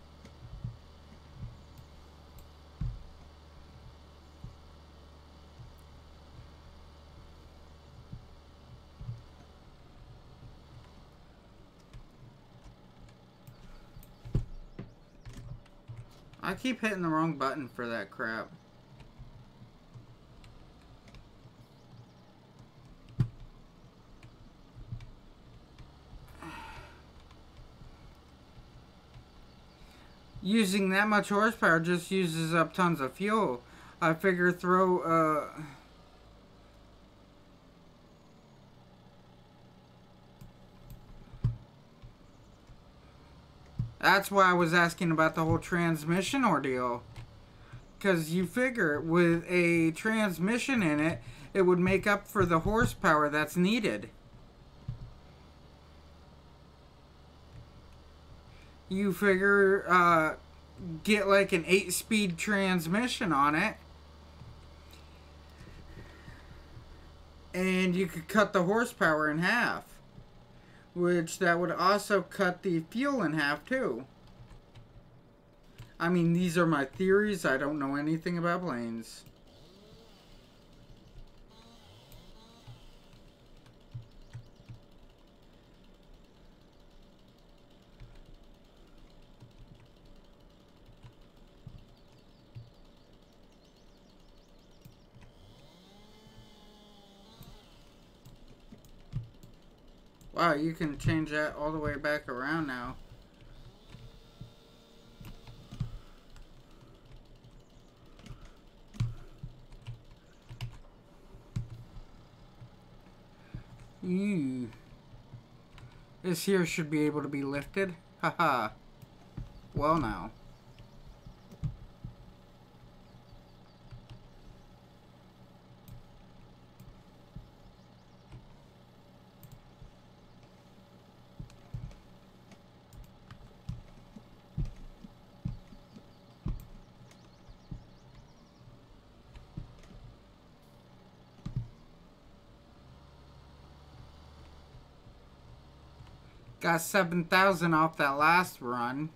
I keep hitting the wrong button for that crap. Using that much horsepower just uses up tons of fuel. I figure throw, That's why I was asking about the whole transmission ordeal. Because you figure with a transmission in it, it would make up for the horsepower that's needed. You figure, get like an 8-speed transmission on it, and you could cut the horsepower in half. Which that would also cut the fuel in half too. I mean, these are my theories. I don't know anything about planes. Wow, you can change that all the way back around now. Ew. This here should be able to be lifted. Haha. Well now. Got 7,000 off that last run.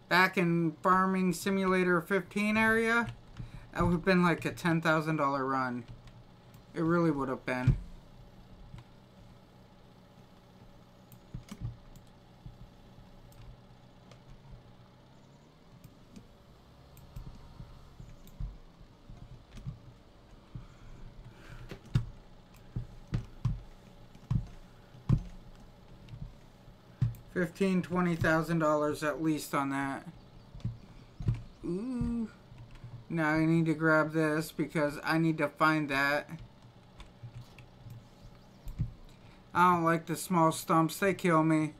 Back in Farming Simulator 15 area, that would have been like a $10,000 run. It really would have been. $20,000 at least on that. Ooh. Now I need to grab this because I need to find that. I don't like the small stumps. They kill me.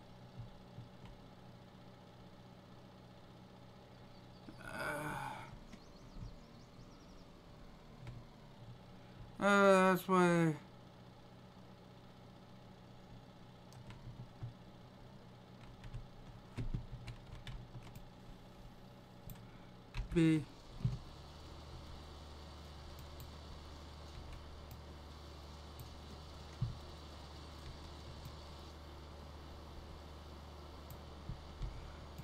That's why. B.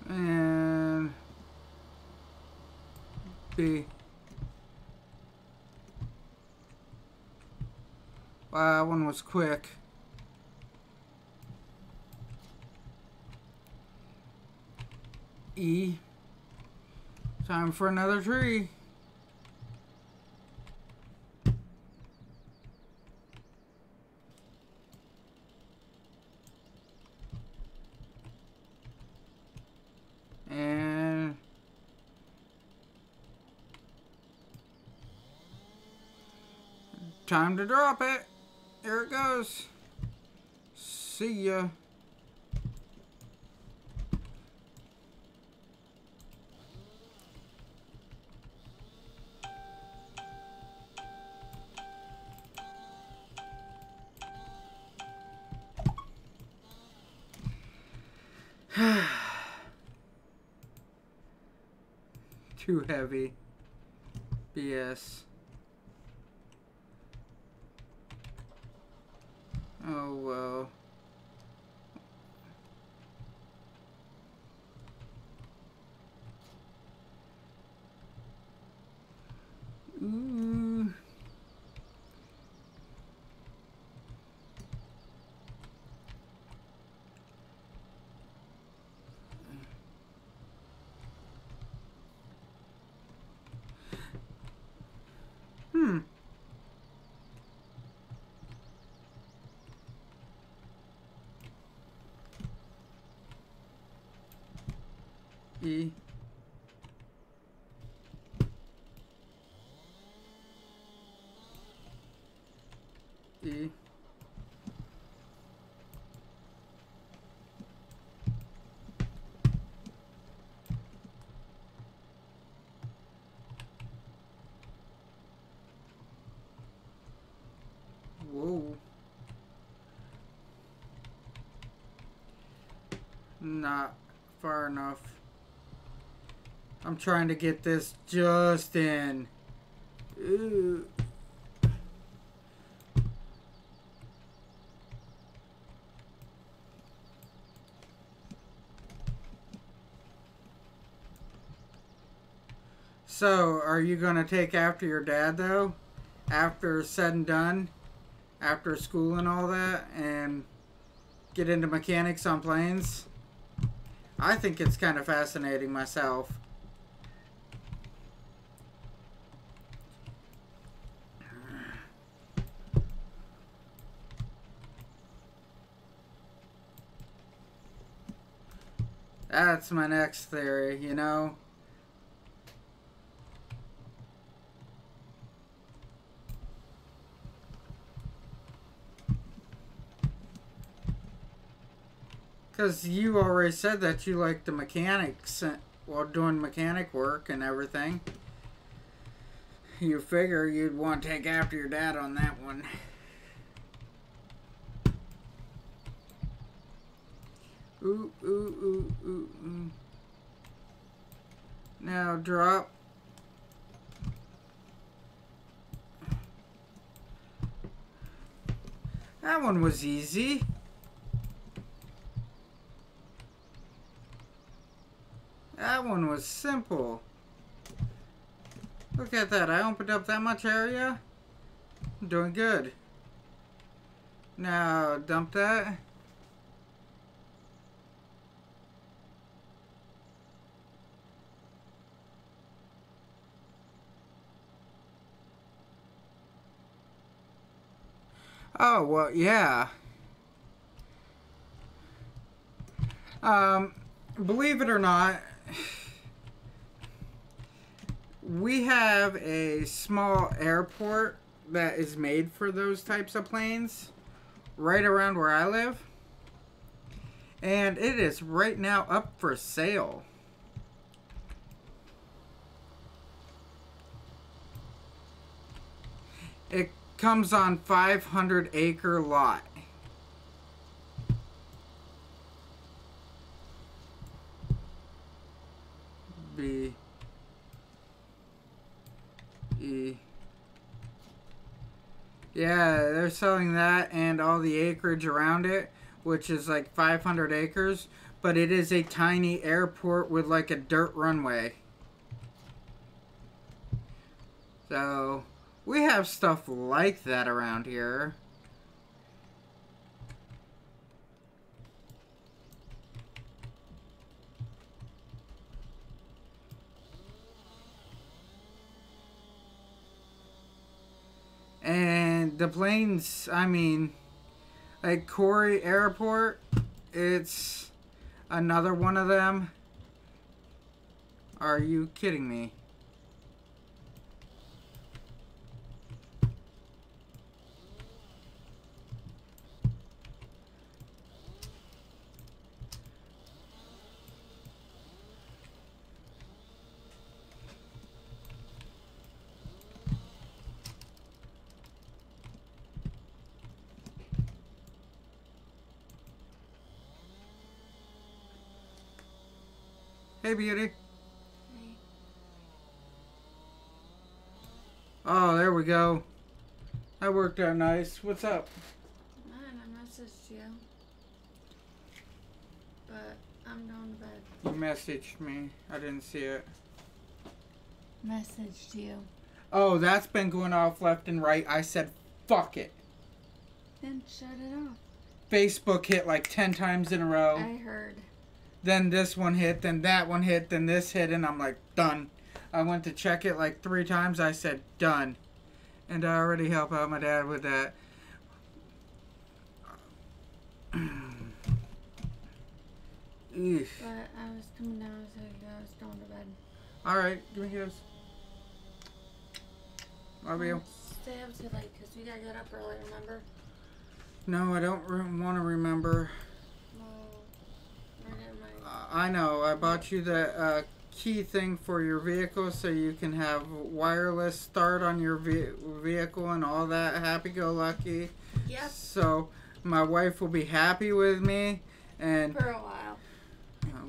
And B. Wow, that one was quick. E. Time for another tree. And time to drop it. Here it goes. See ya. Too heavy. BS. Oh well. Ooh. E. E. Whoa. Not far enough. I'm trying to get this just in. Ooh. So, are you going to take after your dad, though? After said and done? After school and all that? And get into mechanics on planes? I think it's kind of fascinating myself. That's my next theory, you know? Because you already said that you like the mechanics while doing mechanic work and everything. You figure you'd want to take after your dad on that one. Ooh, ooh, ooh, ooh, ooh. Now drop. That one was easy. That one was simple. Look at that. I opened up that much area. I'm doing good. Now, dump that. Oh, well, yeah. Believe it or not, we have a small airport that is made for those types of planes right around where I live. And it is right now up for sale. It comes on 500-acre lot. B E. Yeah, they're selling that and all the acreage around it, which is like 500 acres, but it is a tiny airport with like a dirt runway. So, we have stuff like that around here. And the planes, I mean, like Corey Airport, it's another one of them. Are you kidding me? Hey, beauty. Hey. Oh, there we go. That worked out nice. What's up? Man, I messaged you. But I'm going to bed. You messaged me. I didn't see it. Messaged you. Oh, that's been going off left and right. I said, fuck it. Then shut it off. Facebook hit like 10 times in a row. I heard. Then this one hit, then that one hit, then this hit, and I'm like, done. I went to check it like 3 times. I said, done. And I already help out my dad with that. Eesh. But I was coming down, so I was going to bed. Alright, give me his. Love you. Stay up too late, because we got to get up early, remember? No, I don't want to remember. Well, I didn't mind. I know. I bought you the key thing for your vehicle so you can have wireless start on your vehicle and all that happy-go-lucky. Yep. So my wife will be happy with me and... For a while.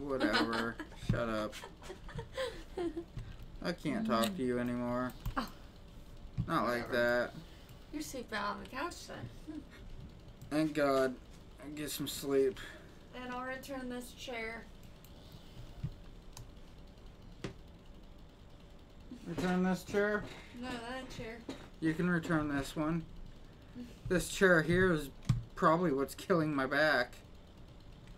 Whatever. Shut up. I can't talk to you anymore. Oh. Not like that. Your seatbelt on the couch then. Thank God. I get some sleep. And I'll return this chair. Return this chair? No, that chair. You can return this one. This chair here is probably what's killing my back.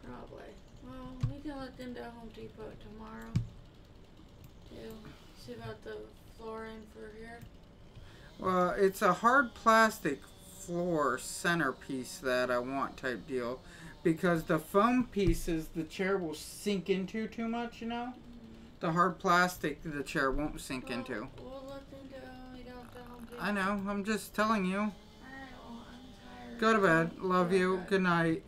Probably. Well, we can look into Home Depot tomorrow. Too. See about the flooring for here. Well, it's a hard plastic floor centerpiece that I want type deal. Because the foam pieces the chair will sink into too much, you know? The hard plastic the chair won't sink into. We'll look into Home Depot. I know, I'm just telling you. I know, I'm tired. Go to bed. Love you. Good night.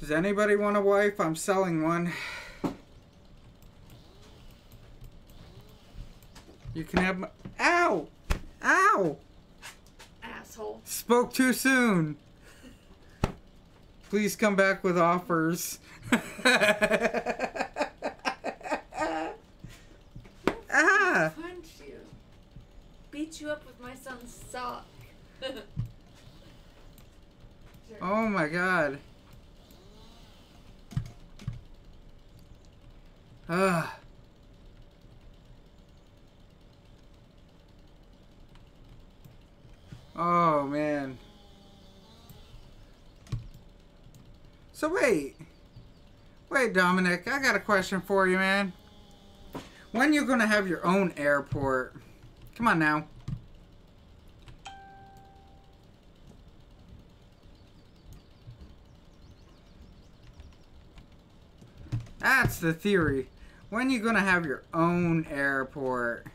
Does anybody want a wife? I'm selling one. You can have my... Ow! Ow! Asshole. Spoke too soon. Please come back with offers. Ah! Punch you. beat you up with my son's sock. Sure. Oh my god. Ugh. Oh man. So wait, Dominic, I got a question for you, man. When you gonna have your own airport? Come on now. That's the theory. When you gonna have your own airport?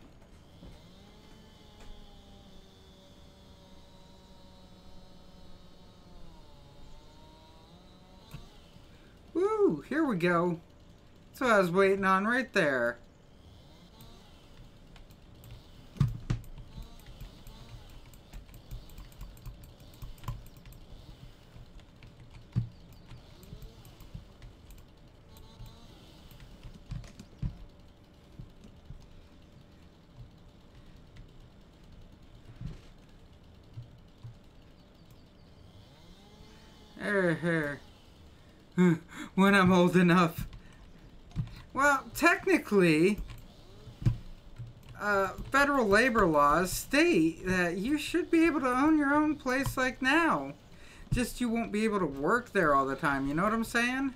Woo, here we go. That's what I was waiting on right there. Here. When I'm old enough. Well, technically, federal labor laws state that you should be able to own your own place like now. Just you won't be able to work there all the time. You know what I'm saying?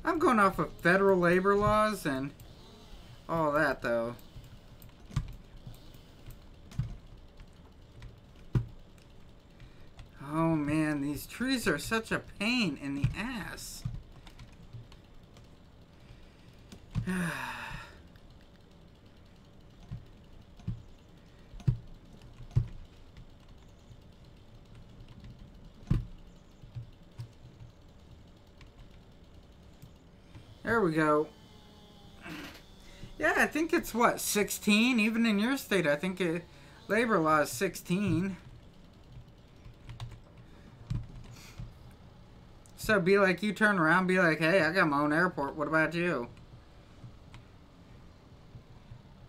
I'm going off of federal labor laws and all that, though. Oh man, these trees are such a pain in the ass. There we go. Yeah, I think it's what, 16? Even in your state, I think labor law is 16. So be like, you turn around, be like, hey, I got my own airport. What about you?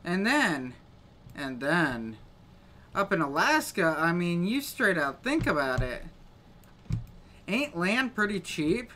And then, up in Alaska, I mean, you straight out think about it. Ain't land pretty cheap?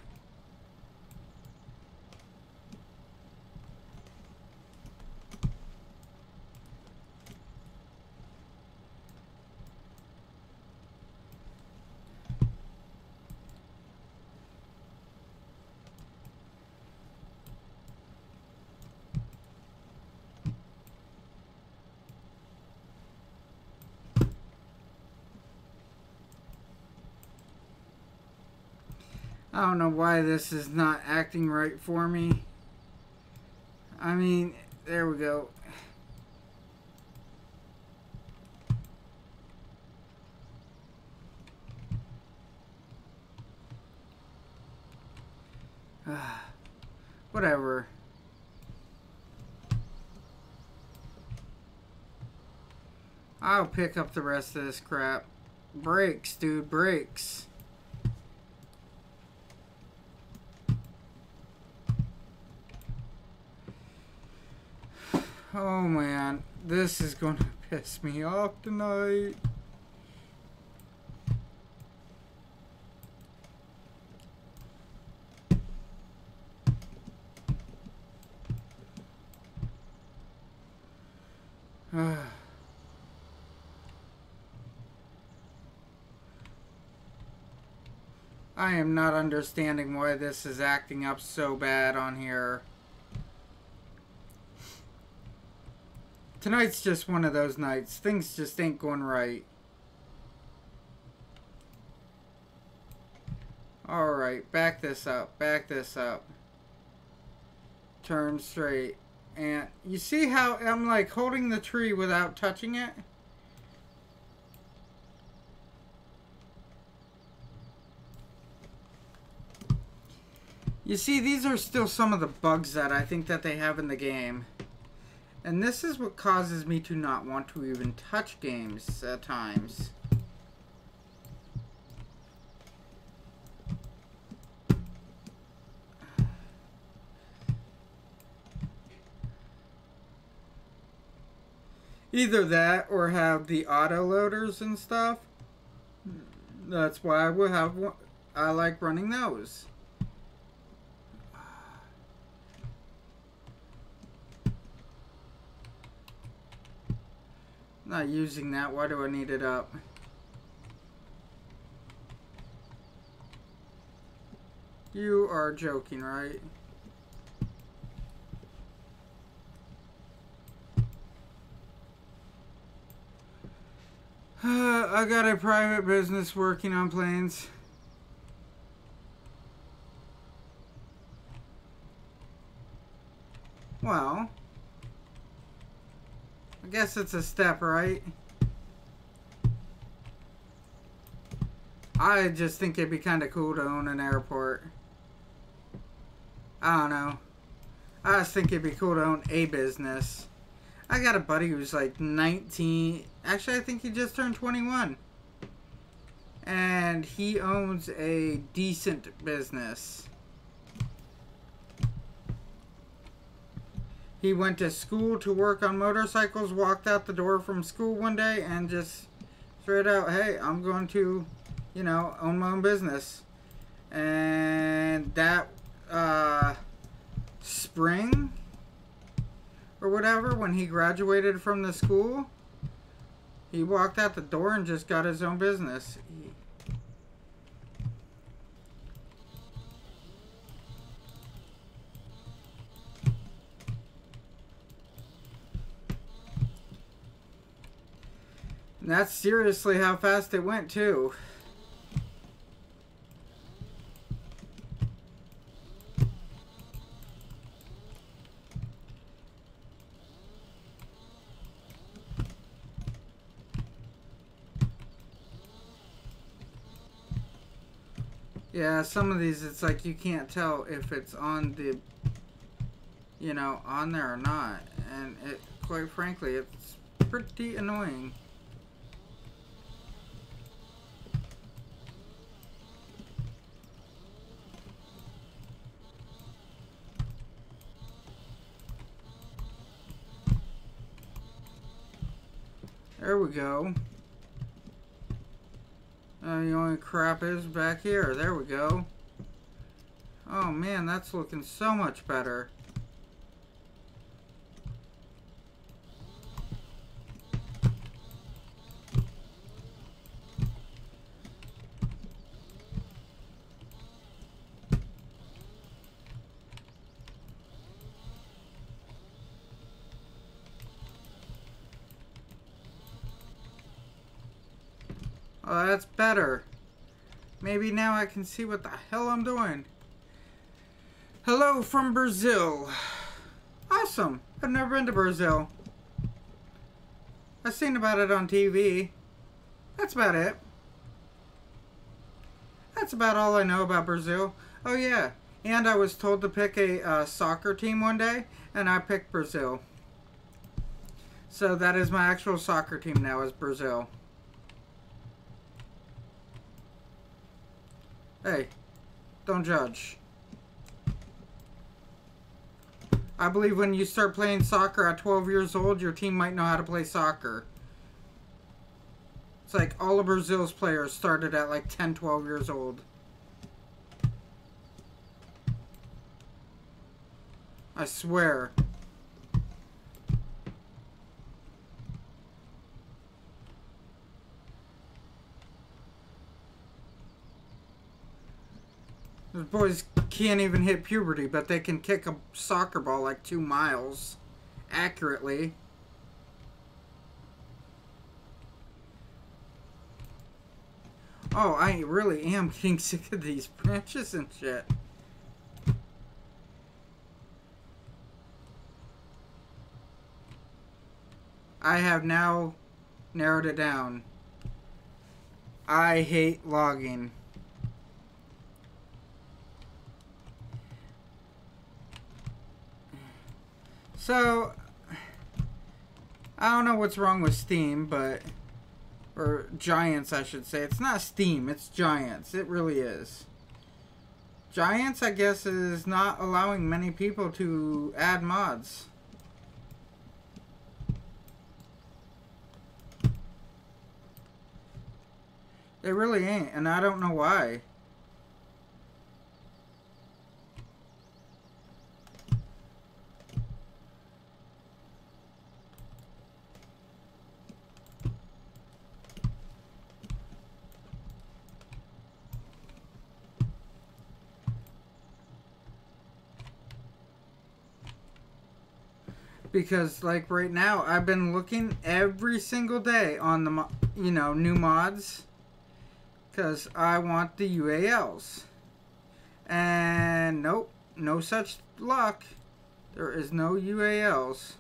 I don't know why this is not acting right for me. I mean, there we go. Whatever. I'll pick up the rest of this crap. Brakes, dude, brakes. Oh man, this is going to piss me off tonight. I am not understanding why this is acting up so bad on here. Tonight's just one of those nights. Things just ain't going right. Alright, back this up. Back this up. Turn straight. And you see how I'm like holding the tree without touching it? You see, these are still some of the bugs that I think that they have in the game. And this is what causes me to not want to even touch games at times. Either that or have the auto loaders and stuff. That's why I will have one. I like running those. Not using that. Why do I need it up? You are joking, right? I got a private business working on planes. Well, I guess it's a step, right? I just think it'd be kind of cool to own an airport. I don't know. I just think it'd be cool to own a business. I got a buddy who's like 19. Actually, I think he just turned 21. And he owns a decent business. He went to school to work on motorcycles, walked out the door from school one day and just straight out, hey, I'm going to, you know, own my own business. And that spring or whatever, when he graduated from the school, he walked out the door and just got his own business. And that's seriously how fast it went, too. Yeah, some of these, it's like you can't tell if it's on the, you know, on there or not. And it, quite frankly, it's pretty annoying. There we go. The only crap is back here. There we go. Oh man, that's looking so much better. Oh, that's better. Maybe now I can see what the hell I'm doing. Hello from Brazil. Awesome. I've never been to Brazil. I've seen about it on TV. That's about it. That's about all I know about Brazil. Oh yeah, and I was told to pick a soccer team one day, and I picked Brazil. So that is my actual soccer team now, is Brazil. Hey, don't judge. I believe when you start playing soccer at 12 years old, your team might know how to play soccer. It's like all of Brazil's players started at like 10, 12 years old. I swear. Those boys can't even hit puberty, but they can kick a soccer ball like 2 miles accurately. Oh, I really am getting sick of these branches and shit. I have now narrowed it down. I hate logging. So, I don't know what's wrong with Steam, but... Or Giants, I should say. It's not Steam, it's Giants. It really is. Giants, I guess, is not allowing many people to add mods. They really ain't, and I don't know why. Because, like, right now, I've been looking every single day on the, you know, new mods. Because I want the UALs. And, nope, no such luck. There is no UALs.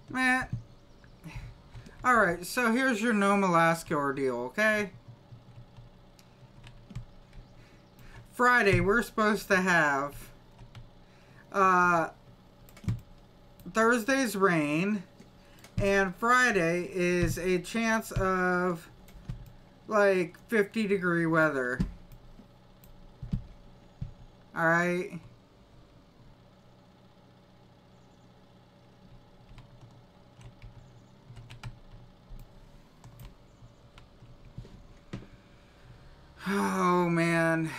Man. Alright, so here's your Nome, Alaska ordeal, okay? Friday, we're supposed to have Thursday's rain, and Friday is a chance of like 50-degree weather. Alright? Oh, man.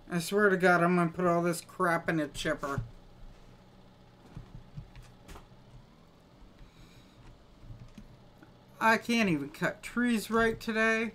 I swear to God, I'm gonna put all this crap in a chipper. I can't even cut trees right today.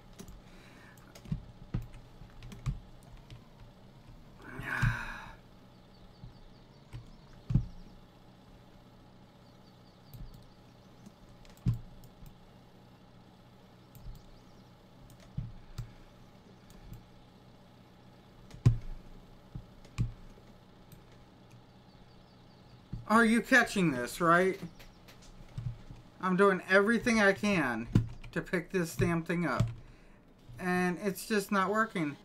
Are you catching this, right? I'm doing everything I can to pick this damn thing up. And it's just not working.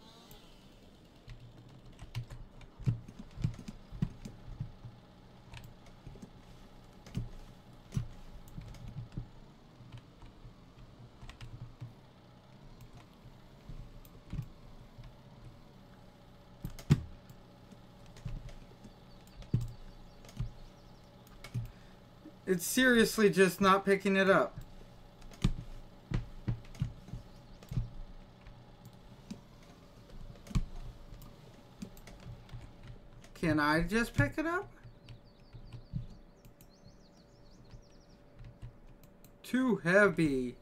It's seriously just not picking it up. Can I just pick it up? Too heavy.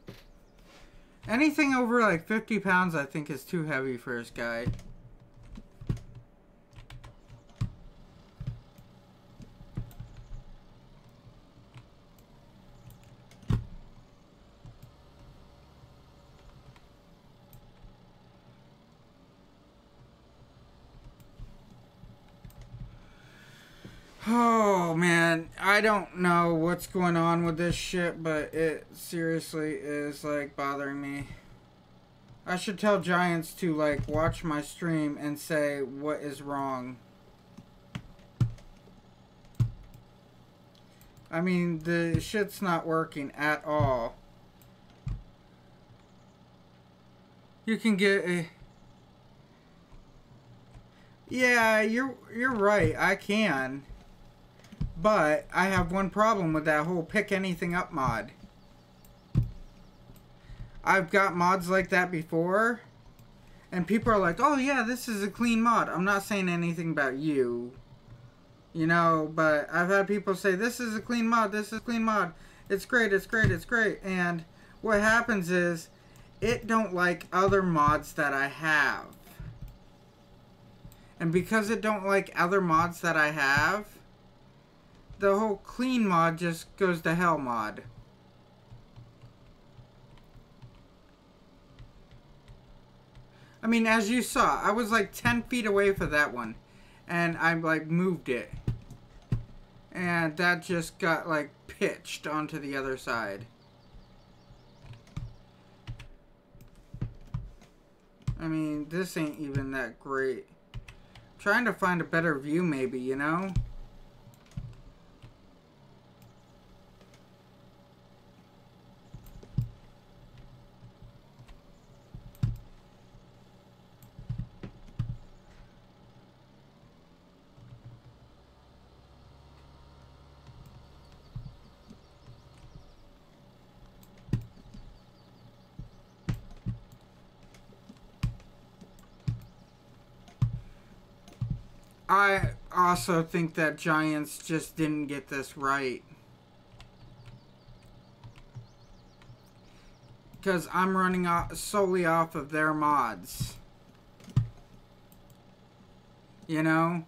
Anything over like 50 pounds I think is too heavy for this guy. Oh man, I don't know what's going on with this shit, but it seriously is like bothering me. I should tell Giants to like watch my stream and say what is wrong. I mean, the shit's not working at all. You can get a... Yeah, you're right, I can. But I have one problem with that whole pick anything up mod. I've got mods like that before, and people are like, oh yeah, this is a clean mod. I'm not saying anything about you, you know, but I've had people say, this is a clean mod, this is a clean mod. It's great, it's great, it's great. And what happens is, it don't like other mods that I have. And because it don't like other mods that I have, the whole clean mod just goes to hell mod. I mean, as you saw, I was like 10 feet away from that one. And I like moved it. And that just got like pitched onto the other side. I mean, this ain't even that great. Trying to find a better view maybe, you know? I also think that Giants just didn't get this right. Because I'm running solely off of their mods. You know?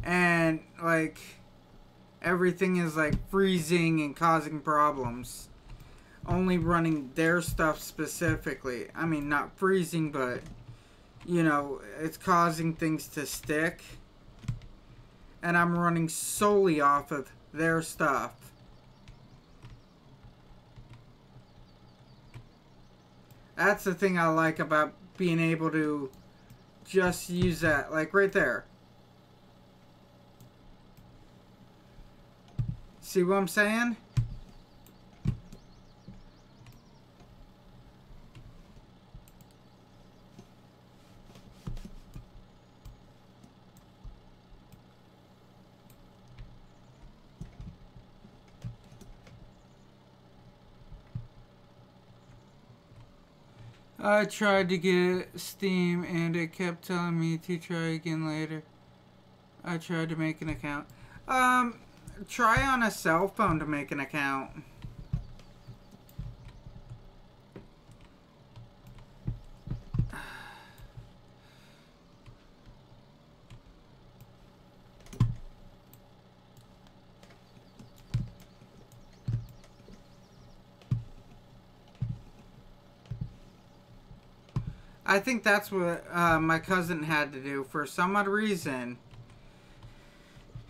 And, like, everything is, like, freezing and causing problems. Only running their stuff specifically. I mean, not freezing, but, you know, it's causing things to stick. And I'm running solely off of their stuff. That's the thing I like about being able to just use that, like right there. See what I'm saying? I tried to get Steam and it kept telling me to try again later. I tried to make an account. Try on a cell phone to make an account. I think that's what my cousin had to do for some odd reason.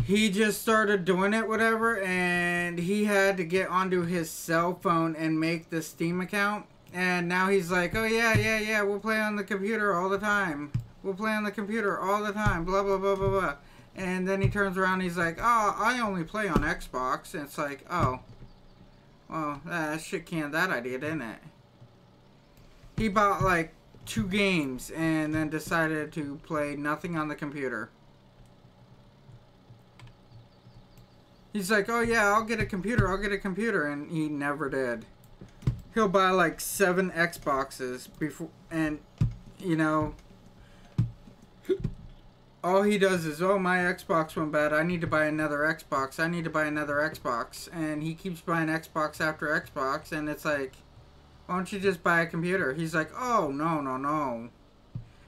He just started doing it, whatever, and he had to get onto his cell phone and make the Steam account. And now he's like, oh yeah, we'll play on the computer all the time. We'll play on the computer all the time, blah, blah, blah, blah, blah. And then he turns around and he's like, oh, I only play on Xbox. And it's like, oh, well, that shit canned that idea, didn't it? He bought like 2 games and then decided to play nothing on the computer. He's like, oh yeah, I'll get a computer, and he never did. He'll buy like 7 Xboxes before, and you know, all he does is, oh, my Xbox went bad, I need to buy another Xbox, and he keeps buying Xbox after Xbox, and it's like, why don't you just buy a computer? He's like, oh, no.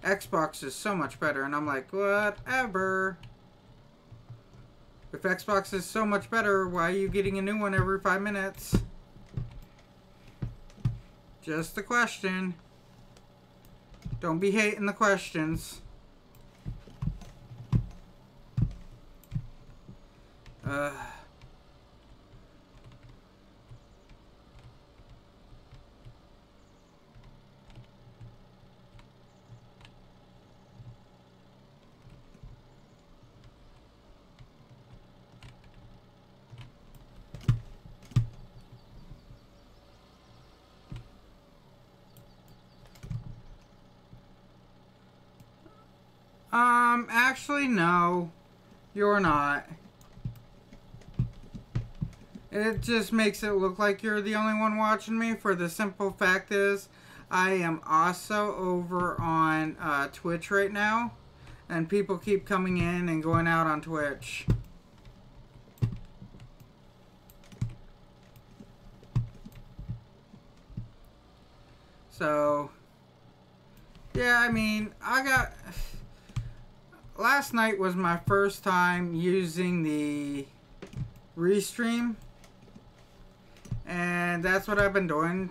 Xbox is so much better. And I'm like, whatever. If Xbox is so much better, why are you getting a new one every 5 minutes? Just a question. Don't be hating the questions. Actually, no. You're not. It just makes it look like you're the only one watching me. For the simple fact is, I am also over on Twitch right now. And people keep coming in and going out on Twitch. So, yeah, I mean, last night was my first time using the Restream, and that's what I've been doing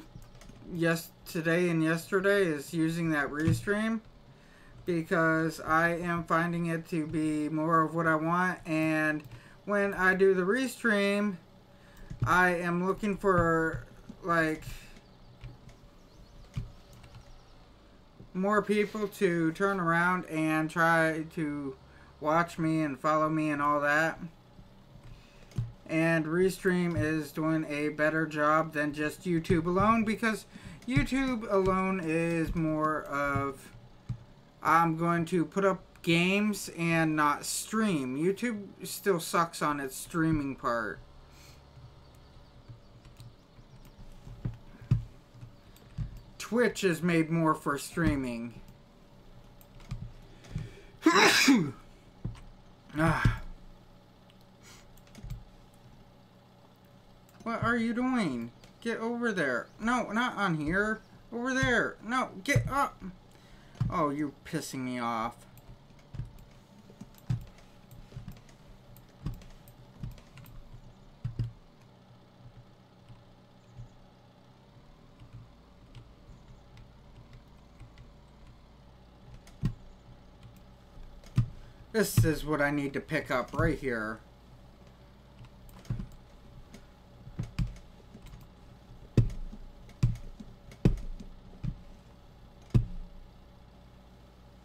today and yesterday, is using that Restream, because I am finding it to be more of what I want. And when I do the Restream, I am looking for like more people to turn around and try to watch me and follow me and all that. And Restream is doing a better job than just YouTube alone, because YouTube alone is more of, I'm going to put up games and not stream. YouTube still sucks on its streaming part. Twitch is made more for streaming. Ah. What are you doing? Get over there. No, not on here. Over there. No, get up. Oh, you're pissing me off. This is what I need to pick up right here.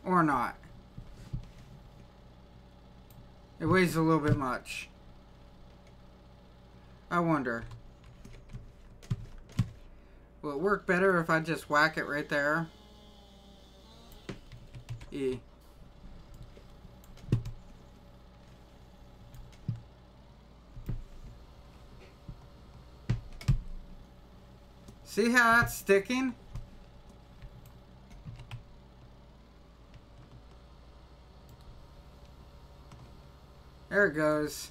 Or not. It weighs a little bit much. I wonder. Will it work better if I just whack it right there? E. See how that's sticking? There it goes.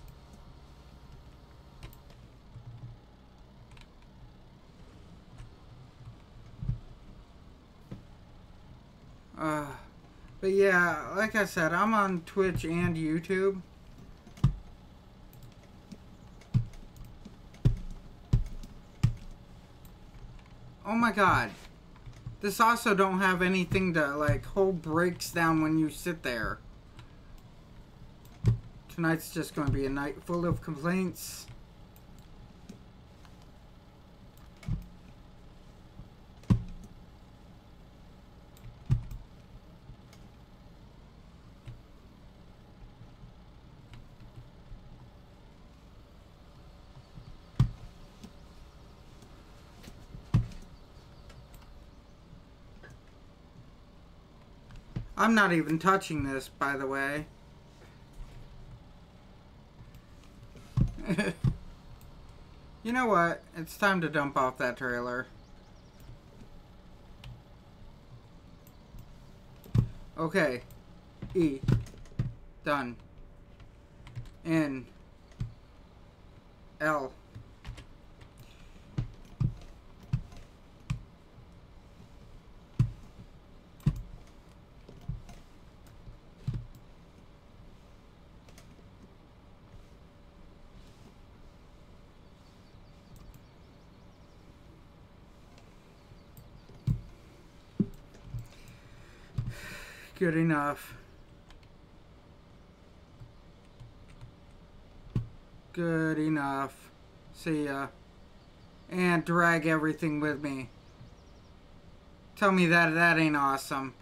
But yeah, like I said, I'm on Twitch and YouTube. Oh my god. This also don't have anything to like hold brakes down when you sit there. Tonight's just going to be a night full of complaints. I'm not even touching this, by the way. You know what? It's time to dump off that trailer. Okay. E. Done. N. L. Good enough. Good enough. See ya. And drag everything with me. Tell me that ain't awesome.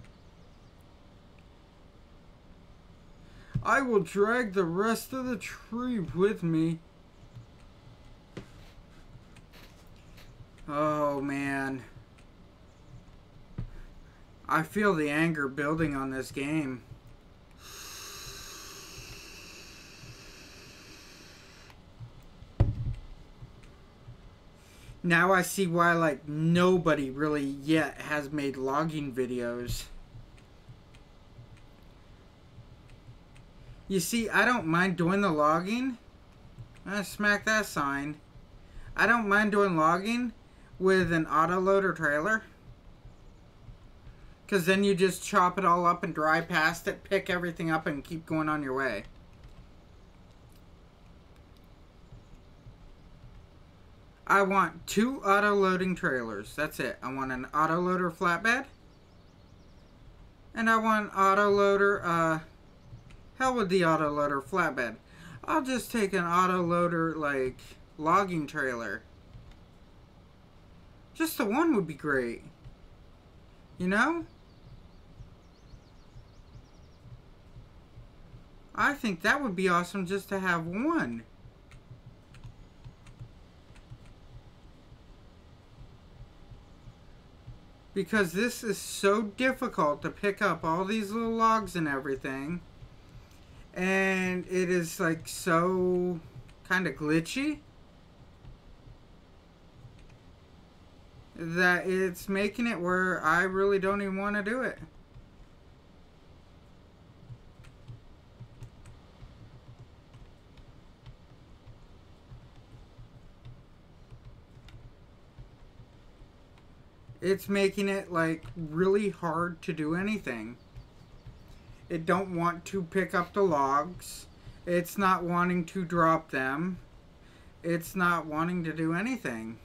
I will drag the rest of the tree with me. Oh man. I feel the anger building on this game. Now I see why like nobody really yet has made logging videos. You see, I don't mind doing the logging. Smack that sign. I don't mind doing logging with an autoloader trailer. Because then you just chop it all up and drive past it, pick everything up, and keep going on your way. I want 2 auto-loading trailers. That's it. I want an autoloader flatbed. And I want autoloader, hell with the autoloader flatbed. I'll just take an autoloader, like, logging trailer. Just the one would be great. You know? I think that would be awesome just to have one. Because this is so difficult to pick up all these little logs and everything. And it is like so kind of glitchy. That it's making it where I really don't even want to do it. It's making it like really hard to do anything. It don't want to pick up the logs. It's not wanting to drop them. It's not wanting to do anything.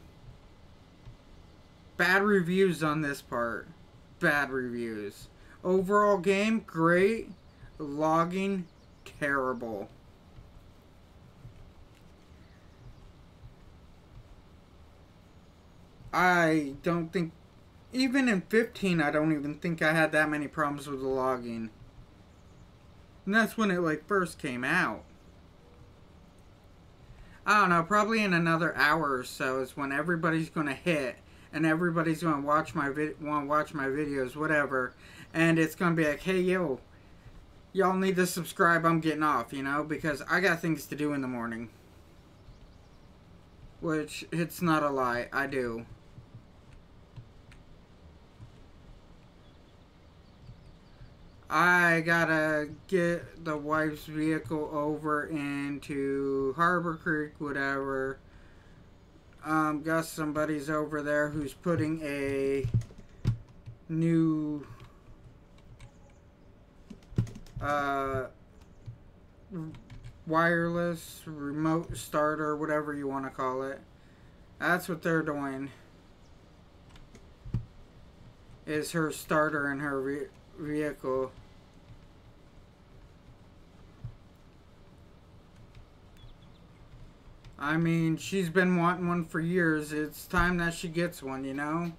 Bad reviews on this part. Bad reviews. Overall game, great. Logging, terrible. I don't think, even in 15, I don't even think I had that many problems with the logging. And that's when it like first came out. I don't know, probably in another hour or so is when everybody's gonna hit and everybody's gonna watch my videos, whatever, and it's gonna be like, hey yo, y'all need to subscribe, I'm getting off, you know, because I got things to do in the morning. Which, it's not a lie, I do. I gotta get the wife's vehicle over into Harbor Creek, whatever. Got somebody's over there who's putting a new wireless remote starter, whatever you want to call it. That's what they're doing. Is her starter in her vehicle. I mean, she's been wanting one for years. It's time that she gets one, you know?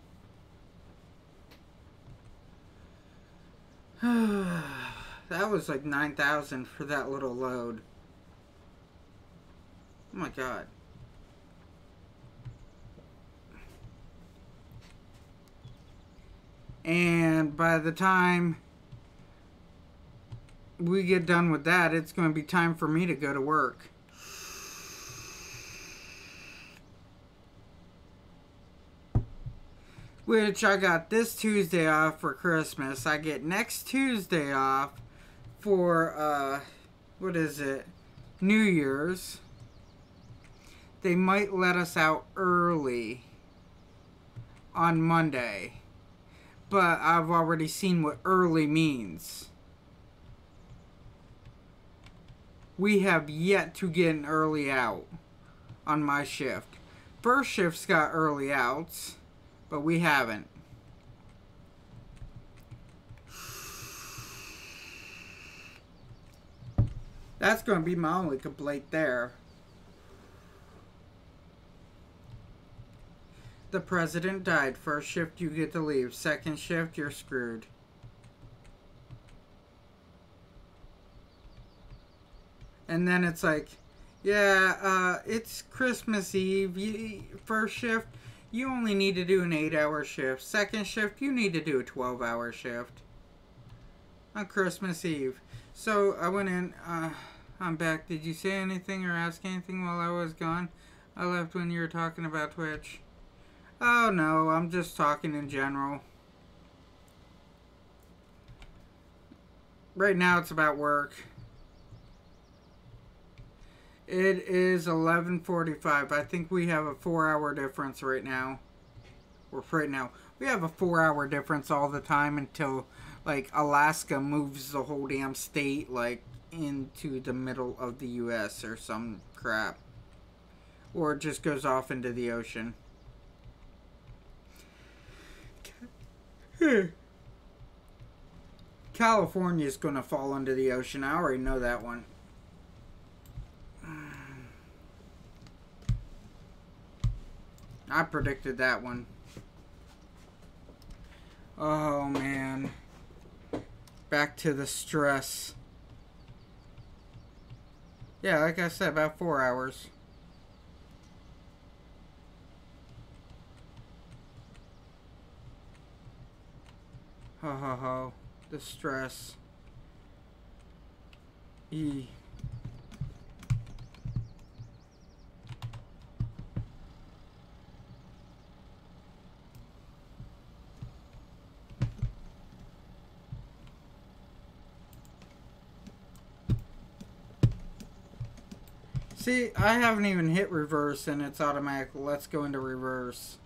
That was like 9,000 for that little load. Oh my god. And by the time we get done with that, it's going to be time for me to go to work. Which I got this Tuesday off for Christmas. I get next Tuesday off for, what is it? New Year's. They might let us out early on Monday. But I've already seen what early means. We have yet to get an early out on my shift. First shift's got early outs, but we haven't. That's going to be my only complaint there. The president died. First shift, you get to leave. Second shift, you're screwed. And then it's like, yeah, it's Christmas Eve. First shift, you only need to do an 8-hour shift. Second shift, you need to do a 12-hour shift. On Christmas Eve. So, I went in, I'm back. Did you say anything or ask anything while I was gone? I left when you were talking about Twitch. Oh no, I'm just talking in general. Right now it's about work. It is 11:45. I think we have a 4-hour difference right now. Or right now. We have a 4-hour difference all the time until, like, Alaska moves the whole damn state, like, into the middle of the U.S. or some crap. Or it just goes off into the ocean. California is going to fall into the ocean. I already know that one. I predicted that one. Oh, man. Back to the stress. Yeah, like I said, about 4 hours. Ho ho ho. The stress. E. See, I haven't even hit reverse and it's automatic. Let's go into reverse.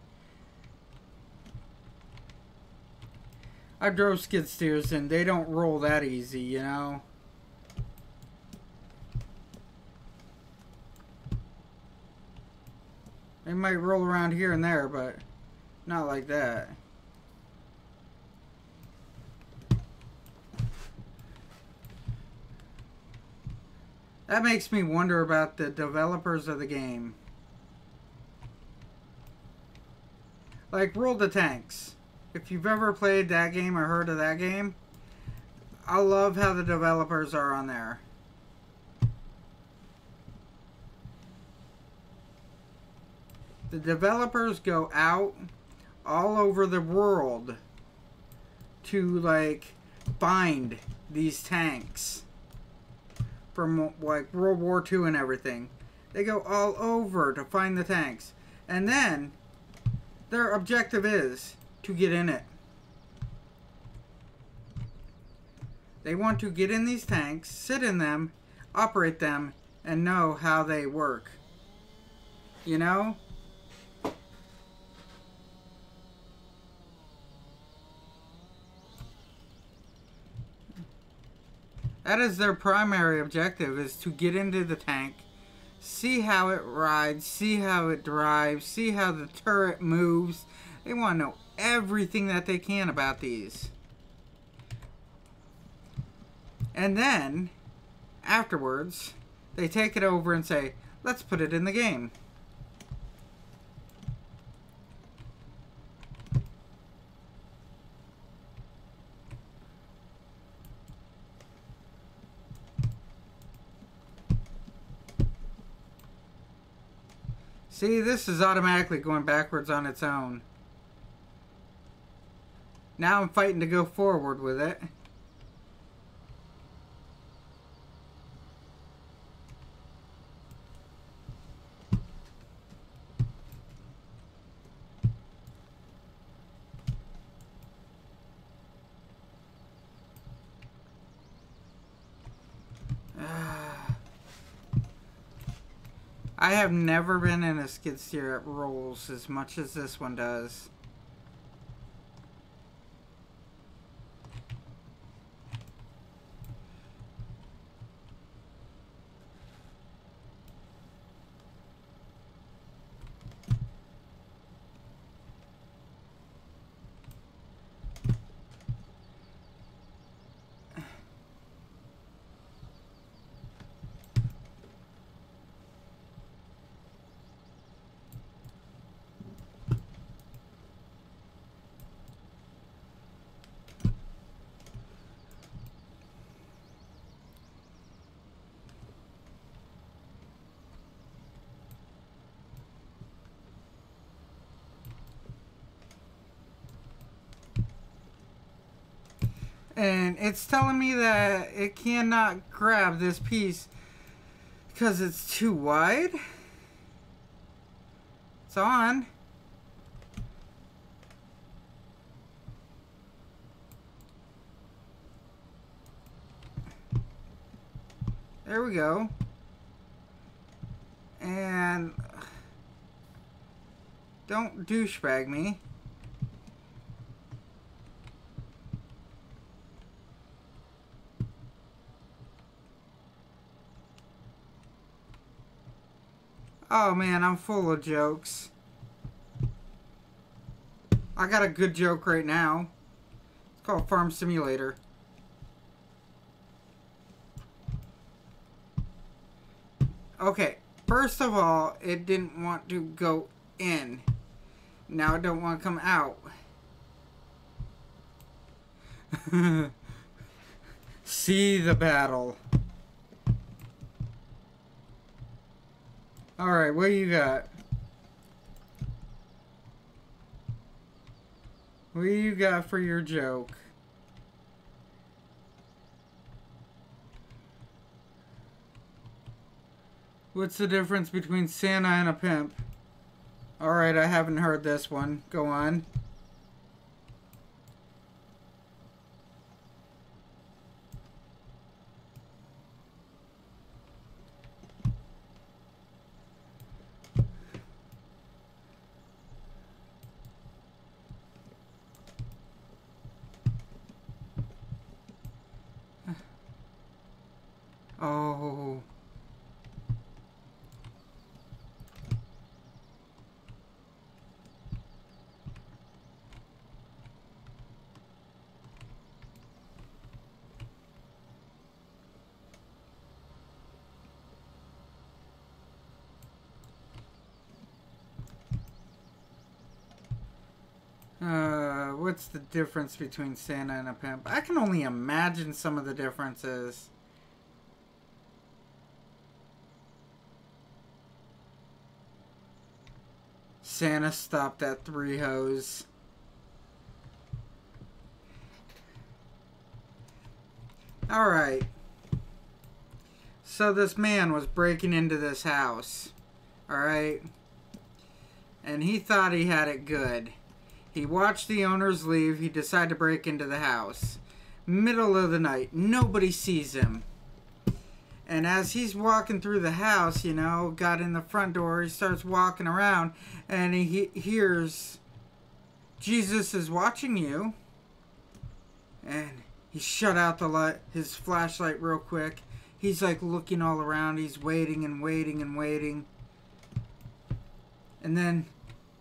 I drove skid steers and they don't roll that easy, you know? They might roll around here and there, but not like that. That makes me wonder about the developers of the game. Like World of Tanks. If you've ever played that game or heard of that game, I love how the developers are on there. The developers go out all over the world to like find these tanks from like World War II and everything. They go all over to find the tanks, and then their objective is to get in it. They want to get in these tanks, sit in them, operate them, and know how they work. You know? That is their primary objective, is to get into the tank, see how it rides, see how it drives, see how the turret moves. They want to know everything that they can about these. And then, afterwards, they take it over and say, let's put it in the game. See, this is automatically going backwards on its own. Now I'm fighting to go forward with it. I have never been in a skid steer that rolls as much as this one does. And it's telling me that it cannot grab this piece because it's too wide. It's on. There we go. And don't douchebag me. Oh man, I'm full of jokes. I got a good joke right now. It's called Farm Simulator. Okay, first of all, it didn't want to go in. Now it don't want to come out. See the battle. Alright, what do you got? What do you got for your joke? What's the difference between Santa and a pimp? Alright, I haven't heard this one. Go on. Oh. What's the difference between Santa and a pimp? I can only imagine some of the differences. Santa stopped at 3 hoes. Alright. So this man was breaking into this house. Alright. And he thought he had it good. He watched the owners leave. He decided to break into the house. Middle of the night. Nobody sees him. And as he's walking through the house, you know, got in the front door, he starts walking around and he hears, Jesus is watching you. And he shut out the light, his flashlight real quick. He's like looking all around. He's waiting and waiting and waiting. And then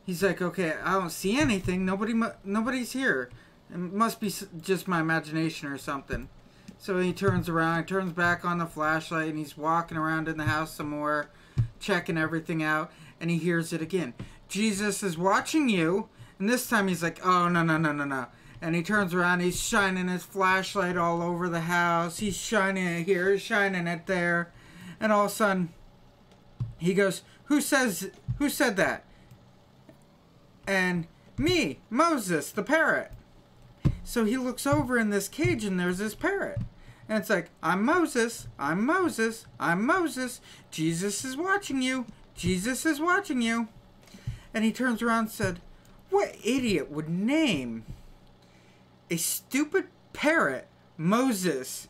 he's like, okay, I don't see anything. Nobody's here. It must be just my imagination or something. So he turns around, turns back on the flashlight, and he's walking around in the house some more, checking everything out, and he hears it again. Jesus is watching you. And this time he's like, oh, no, no, no, no, no. And he turns around, he's shining his flashlight all over the house. He's shining it here, he's shining it there. And all of a sudden, he goes, who said that? And me, Moses, the parrot. So he looks over in this cage and there's this parrot. And it's like, I'm Moses, I'm Moses, I'm Moses. Jesus is watching you. Jesus is watching you. And he turns around and said, what idiot would name a stupid parrot Moses?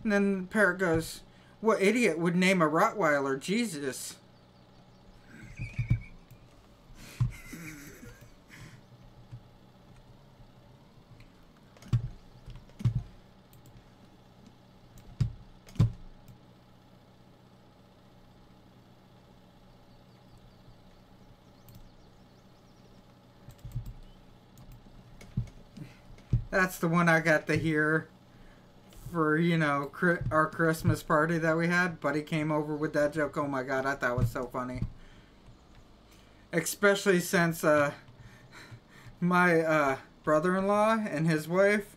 And then the parrot goes, what idiot would name a Rottweiler Jesus? That's the one I got to hear for, you know, our Christmas party that we had. Buddy came over with that joke. Oh my god, I thought it was so funny. Especially since my brother-in-law and his wife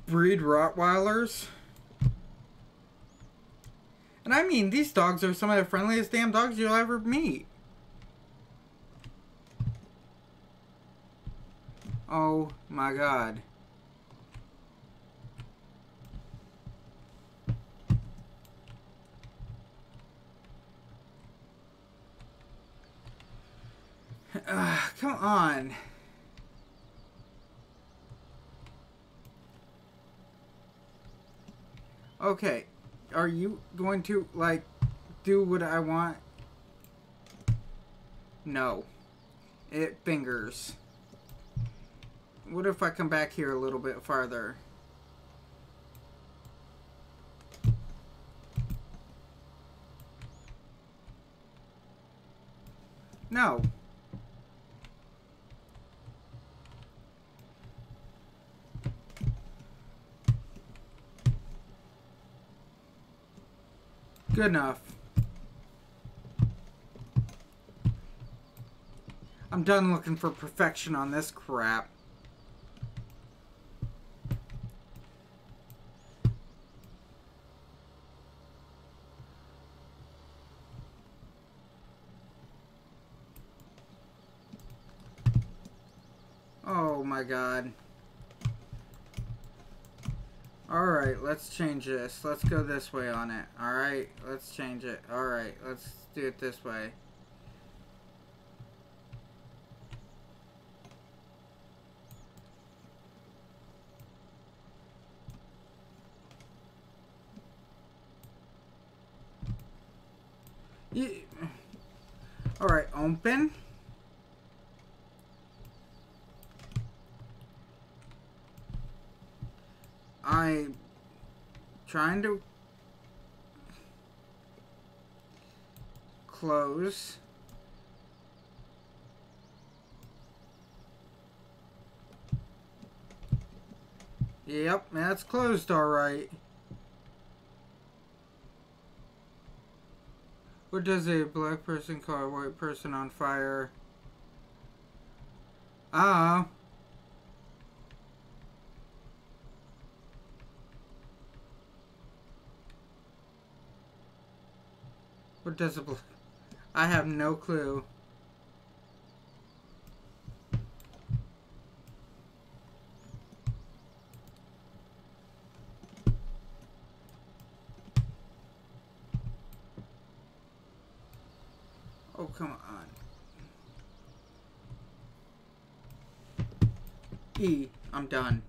breed Rottweilers. And I mean, these dogs are some of the friendliest damn dogs you'll ever meet. Oh my god. Come on. Okay. Are you going to, like, do what I want? No. It fingers. What if I come back here a little bit farther? No. Good enough. I'm done looking for perfection on this crap. Oh my god. Alright, let's change this. Let's go this way on it. Alright, let's change it. Alright, let's do it this way. Alright, open. I'm trying to close. Yep, that's closed alright. What does a black person call a white person on fire? Ah. What does a black... I have no clue. Oh, come on. E. I'm done.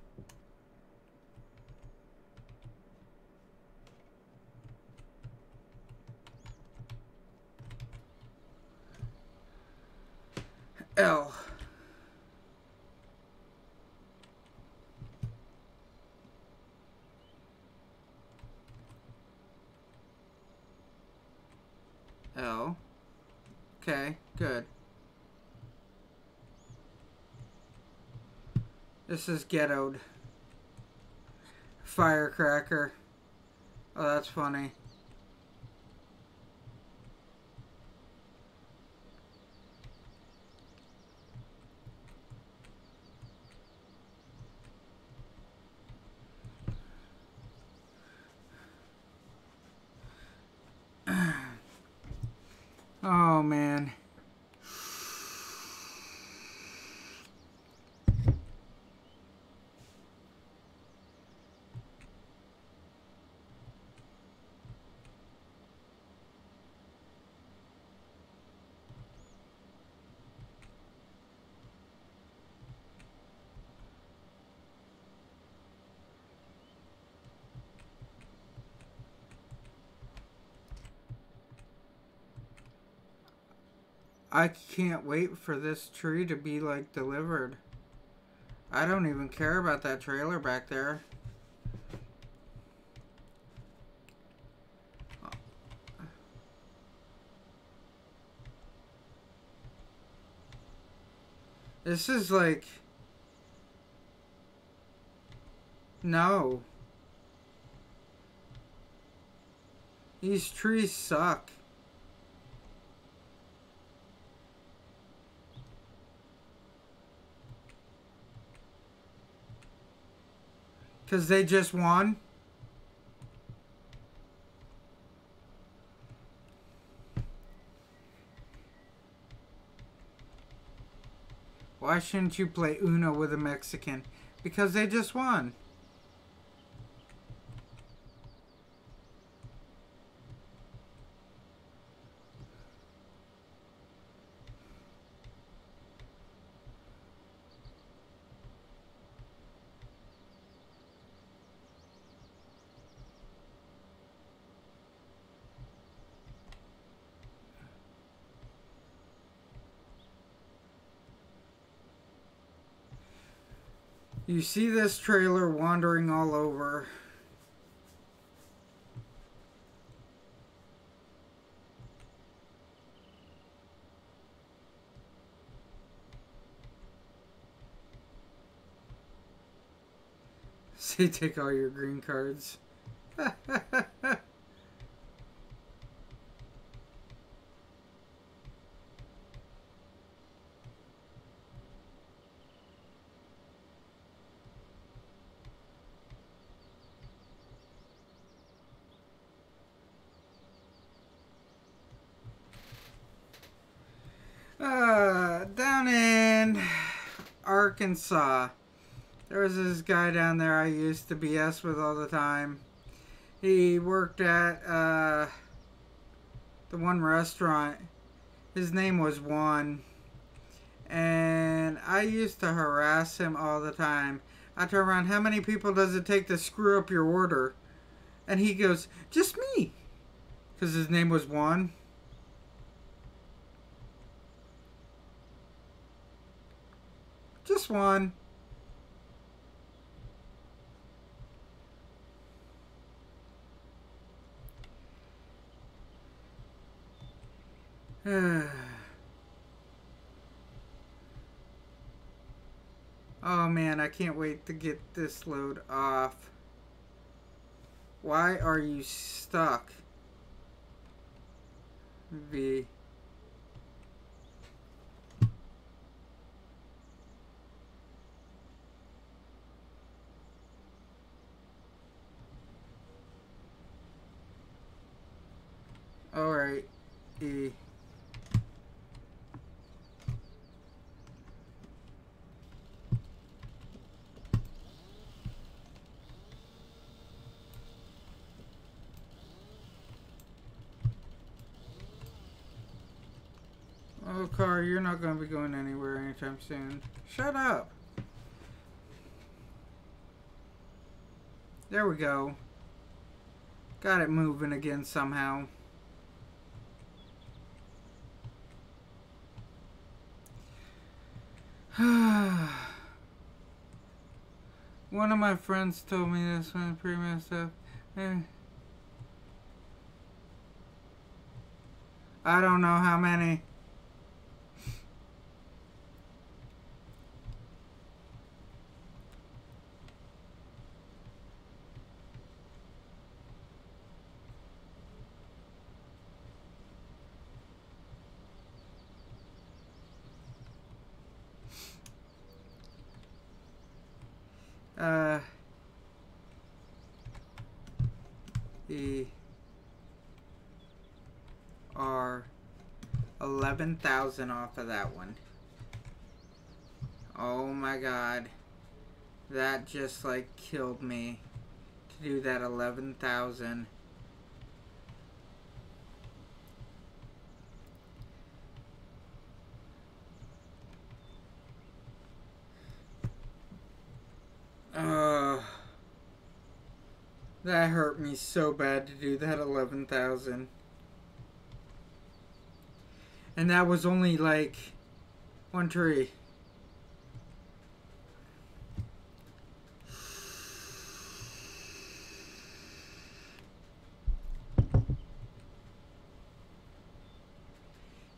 L. L. Okay, good. This is ghettoed. Firecracker. Oh, that's funny. Oh, man. I can't wait for this tree to be, like, delivered. I don't even care about that trailer back there. This is like... No. These trees suck. Because they just won? Why shouldn't you play Uno with a Mexican? Because they just won. You see this trailer wandering all over. Say take all your green cards. Down in Arkansas, there was this guy down there I used to BS with all the time. He worked at the one restaurant. His name was Juan. And I used to harass him all the time. I turn around, how many people does it take to screw up your order? And he goes, just me. Because his name was Juan. Just one. Oh man, I can't wait to get this load off. Why are you stuck? V. Alright, E. Oh, car, you're not going to be going anywhere anytime soon. Shut up. There we go. Got it moving again somehow. One of my friends told me this one pretty messed up. I don't know how many. E R 11,000 off of that one. Oh my god. That just like killed me to do that 11,000. That hurt me so bad to do that 11,000. And that was only like one tree.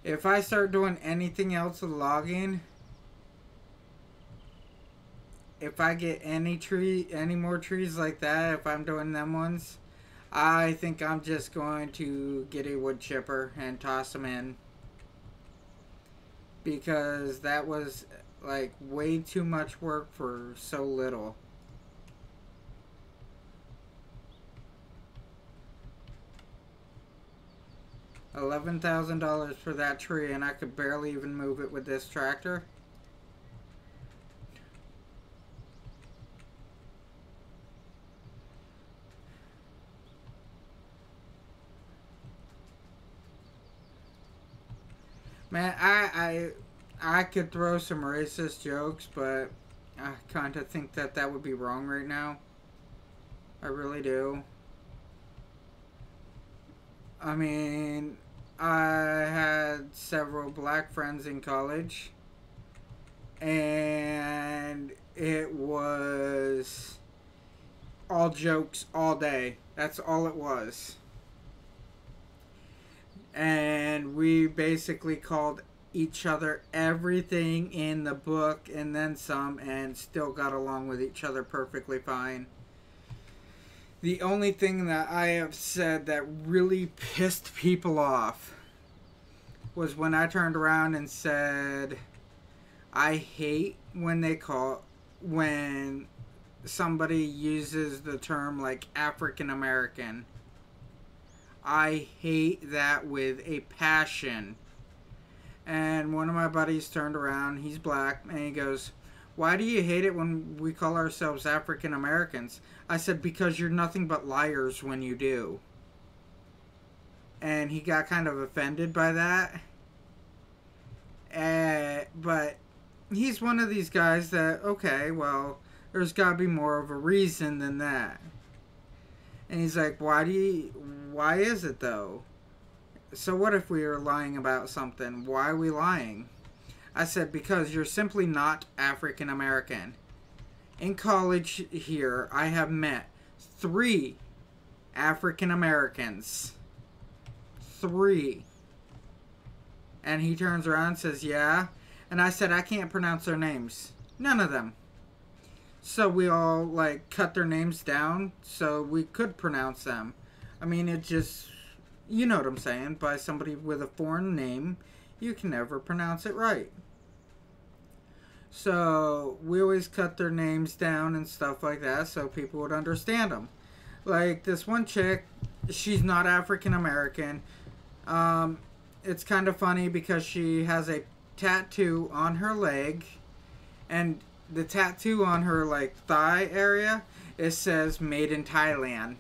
If I start doing anything else with logging, if I get any more trees like that, if I'm doing them ones, I think I'm just going to get a wood chipper and toss them in. Because that was like way too much work for so little. $11,000 for that tree, and I could barely even move it with this tractor. Man, I could throw some racist jokes, but I kind of think that that would be wrong right now. I really do. I mean, I had several black friends in college, and it was all jokes all day. That's all it was. And we basically called each other everything in the book and then some, and still got along with each other perfectly fine. The only thing that I have said that really pissed people off was when I turned around and said, I hate when somebody uses the term like African American. I hate that with a passion. And one of my buddies turned around, he's black, and he goes, why do you hate it when we call ourselves African Americans? I said, because you're nothing but liars when you do. And he got kind of offended by that. But he's one of these guys that, okay, well, there's got to be more of a reason than that. And he's like, why is it though? So what if we are lying about something? Why are we lying? I said, because you're simply not African American. In college here, I have met 3 African Americans. 3. And he turns around and says, yeah. And I said, I can't pronounce their names. None of them. So we all, like, cut their names down so we could pronounce them. I mean, it just, you know what I'm saying. By somebody with a foreign name, you can never pronounce it right. So we always cut their names down and stuff like that so people would understand them. Like this one chick, she's not African American. It's kind of funny because she has a tattoo on her leg, and the tattoo on her like thigh area, it says "Made in Thailand."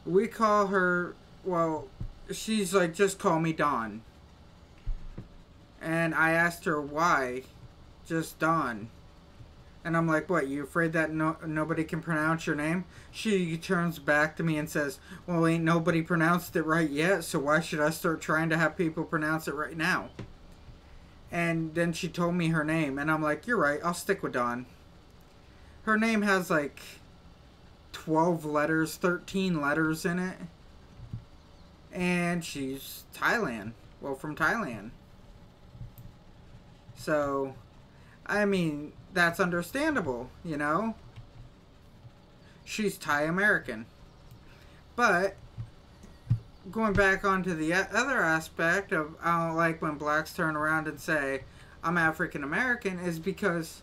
We call her, well, she's like, just call me Dawn. And I asked her why, just Dawn. And I'm like, what, you afraid that nobody can pronounce your name? She turns back to me and says, well, ain't nobody pronounced it right yet, so why should I start trying to have people pronounce it right now? And then she told me her name, and I'm like, you're right, I'll stick with Dawn. Her name has like 12 letters, 13 letters in it. And she's Thailand. Well, from Thailand. So, I mean, that's understandable, you know? She's Thai American. But, going back onto the other aspect of I don't like when blacks turn around and say, I'm African American, is because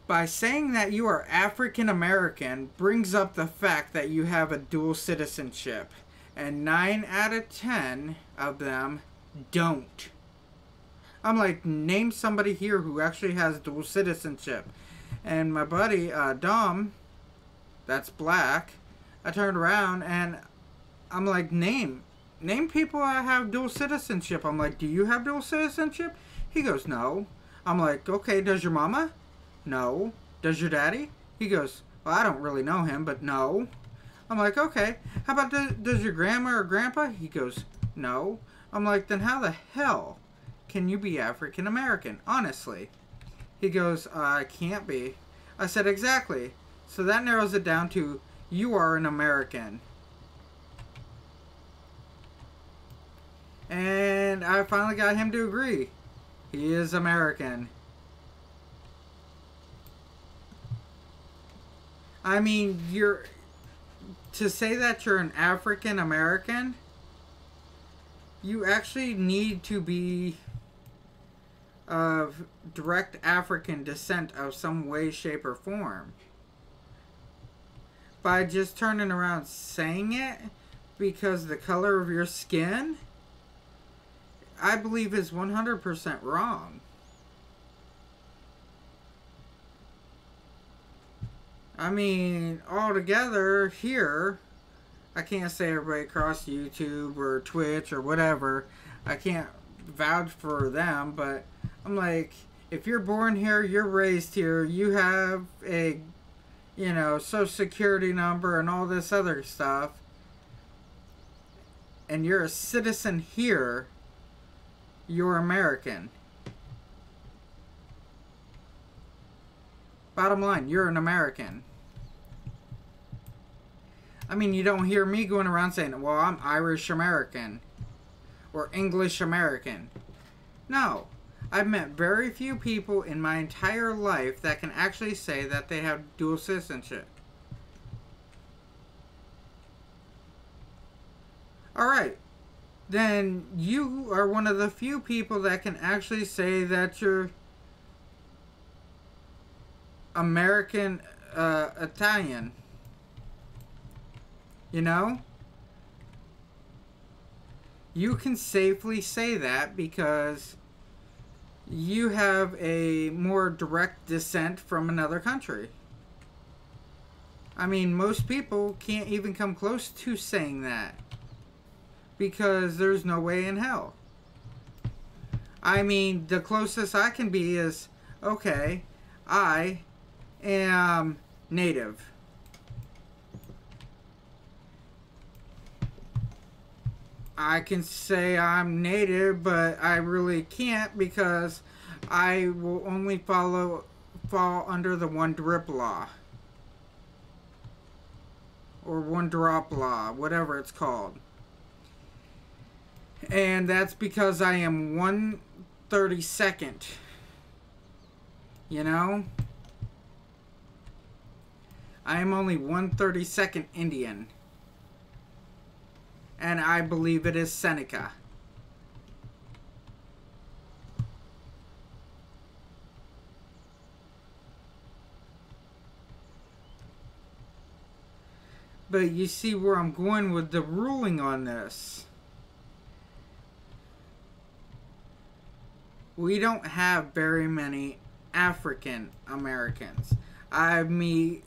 by saying that you are African American brings up the fact that you have a dual citizenship. And 9 out of 10 of them don't. I'm like, name somebody here who actually has dual citizenship. And my buddy, Dom, that's black, I turned around and I'm like, name people that have dual citizenship. I'm like, do you have dual citizenship? He goes, no. I'm like, okay, does your mama? No. Does your daddy? He goes, well, I don't really know him, but no. I'm like, okay. How about, does your grandma or grandpa? He goes, no. I'm like, then how the hell can you be African American? Honestly. He goes, I can't be. I said, exactly. So that narrows it down to, you are an American. And I finally got him to agree. He is American. I mean, to say that you're an African American, you actually need to be of direct African descent of some way, shape, or form. By just turning around saying it because the color of your skin, I believe is 100% wrong. I mean, altogether here, I can't say everybody across YouTube or Twitch or whatever. I can't vouch for them, but I'm like, if you're born here, you're raised here, you have a, you know, social security number and all this other stuff, and you're a citizen here, you're American. Bottom line, you're an American. I mean, you don't hear me going around saying, well, I'm Irish American or English American. No. I've met very few people in my entire life that can actually say that they have dual citizenship. Alright. Then you are one of the few people that can actually say that you're American Italian. You know? You can safely say that because you have a more direct descent from another country. I mean, most people can't even come close to saying that because there's no way in hell. I mean, the closest I can be is, okay, I am native. I can say I'm native, but I really can't because I will only fall under the one drip law. Or one drop law, whatever it's called. And that's because I am 1/32nd. You know? I am only 1/32nd Indian. And I believe it is Seneca. But you see where I'm going with the ruling on this. We don't have very many African Americans. I've met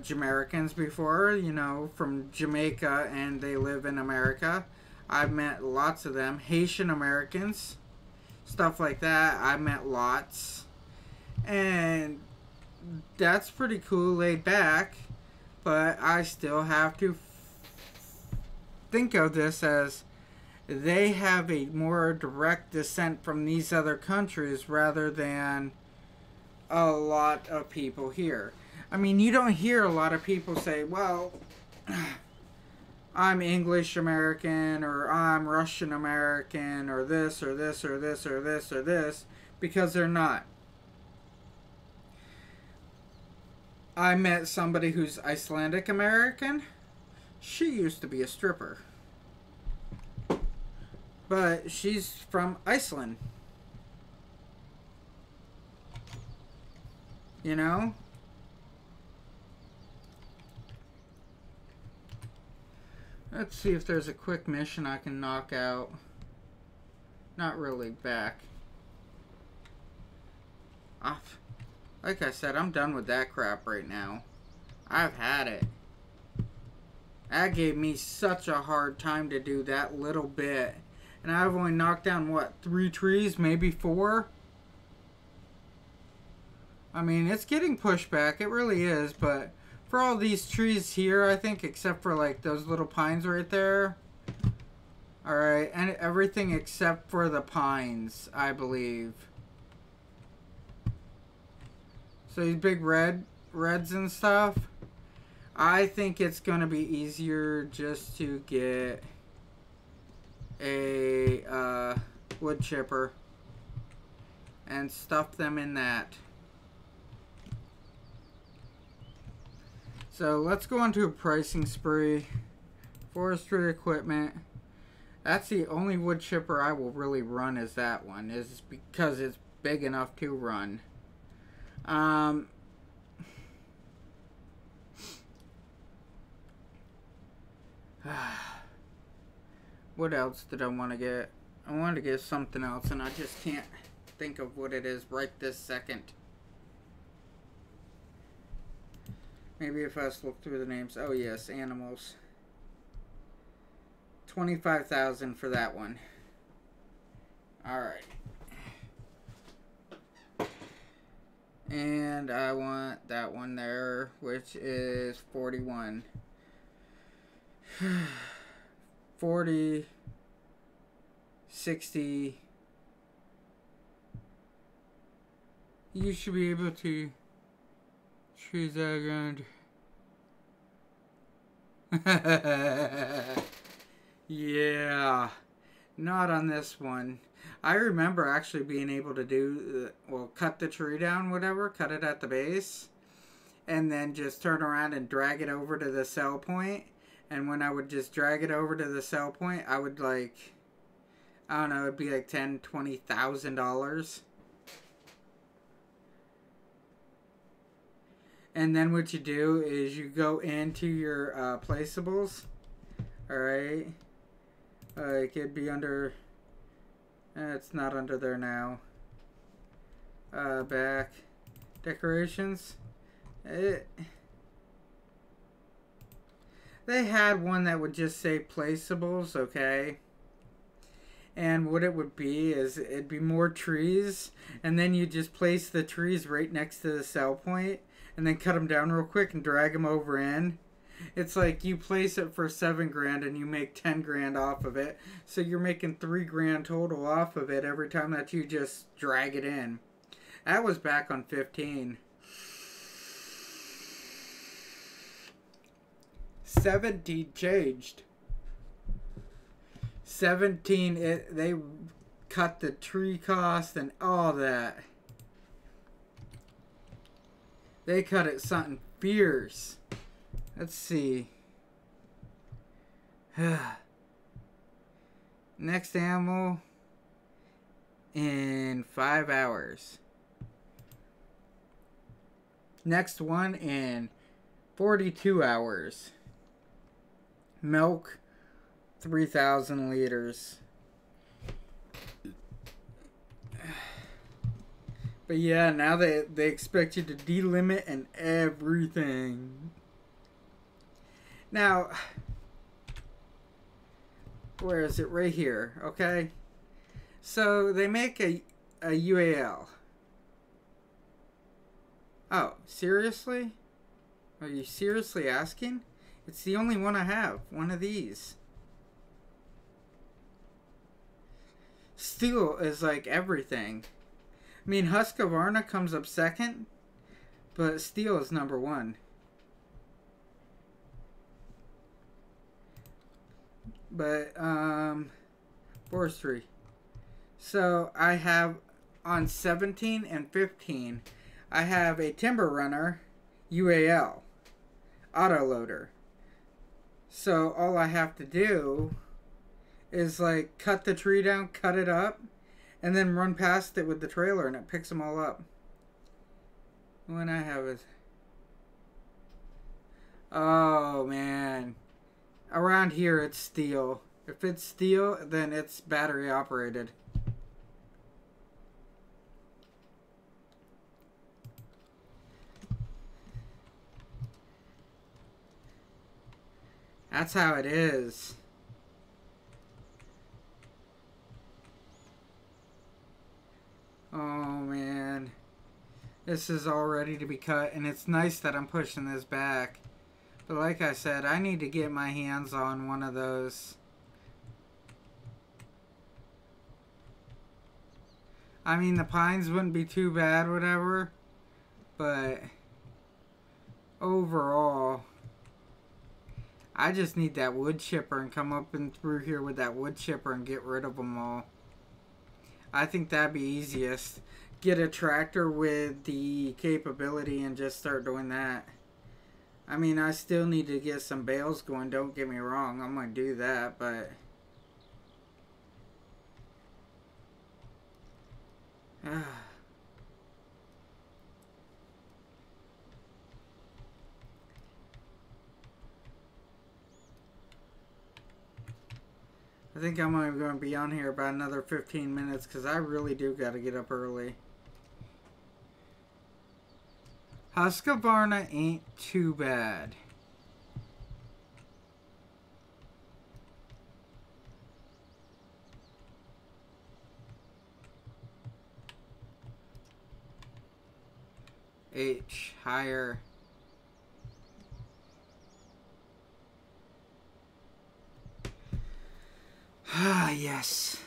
Jamaicans before, you know, from Jamaica, and they live in America. I've met lots of them. Haitian Americans, stuff like that. I've met lots. And that's pretty cool, laid back. But I still have to think of this as they have a more direct descent from these other countries rather than a lot of people here. I mean, you don't hear a lot of people say, well, I'm English American, or I'm Russian American, or this, or this, or this, or this, or this, because they're not. I met somebody who's Icelandic American. She used to be a stripper. But she's from Iceland. You know? Let's see if there's a quick mission I can knock out. Not really back. Off. Like I said, I'm done with that crap right now. I've had it. That gave me such a hard time to do that little bit. And I've only knocked down, what, 3 trees? Maybe 4? I mean, it's getting pushed back. It really is. But for all these trees here, I think, except for, like, those little pines right there. Alright, and everything except for the pines, I believe. So these big reds and stuff, I think it's going to be easier just to get a wood chipper and stuff them in that. So let's go on to a pricing spree. Forestry equipment. That's the only wood chipper I will really run, is that one, is because it's big enough to run. What else did I want to get? I wanted to get something else, and I just can't think of what it is right this second. Maybe if I just look through the names. Oh yes, animals. 25,000 for that one. Alright. And I want that one there, which is 41. 40, 60. You should be able to choose that around. Yeah, not on this one. I remember actually being able to do, well, cut the tree down, whatever, cut it at the base, and then just turn around and drag it over to the sell point. And when I would just drag it over to the sell point, I would, like, I don't know, it'd be like $10,000, $20,000. And then what you do is you go into your placeables. Alright. Like, it'd be under... it's not under there now. Back. Decorations. They had one that would just say placeables, okay? And what it would be is it'd be more trees, and then you just place the trees right next to the sell point, and then cut them down real quick and drag them over in. It's like you place it for $7,000 and you make $10,000 off of it. So you're making $3,000 total off of it every time that you just drag it in. That was back on 15. 17 changed. 17, they cut the tree cost and all that. They cut it something fierce. Let's see. Next animal in 5 hours. Next one in 42 hours. Milk, 3,000 liters. But yeah, now they expect you to delimit and everything. Now, where is it? Right here, okay? So they make a UAL. Oh, seriously? Are you seriously asking? It's the only one I have. One of these. Steel is like everything. I mean, Husqvarna comes up second, but Steel is number one. But, forestry. So, I have on 17 and 15, I have a Timber Runner UAL autoloader. So, all I have to do is, like, cut the tree down, cut it up, and then run past it with the trailer, and it picks them all up. When I have it. Oh, man. Around here, it's Steel. If it's Steel, then it's battery operated. That's how it is. Oh, man. This is all ready to be cut, and it's nice that I'm pushing this back. But like I said, I need to get my hands on one of those. I mean, the pines wouldn't be too bad, whatever. But overall, I just need that wood chipper and come up and through here with that wood chipper and get rid of them all. I think that'd be easiest. Get a tractor with the capability and just start doing that. I mean, I still need to get some bales going, don't get me wrong. I'm going to do that, but I think I'm only going to be on here about another 15 minutes because I really do got to get up early. Husqvarna ain't too bad. H, higher. Ah, yes.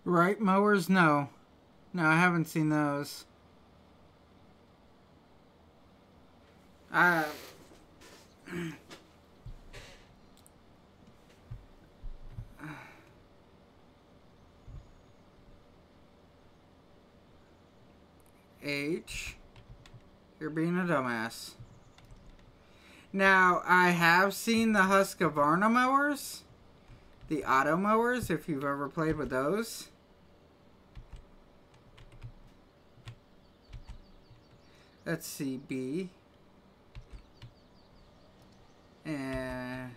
Right mowers? No. No, I haven't seen those. H, you're being a dumbass. Now, I have seen the Husqvarna mowers. The auto mowers, if you've ever played with those. Let's see, B. And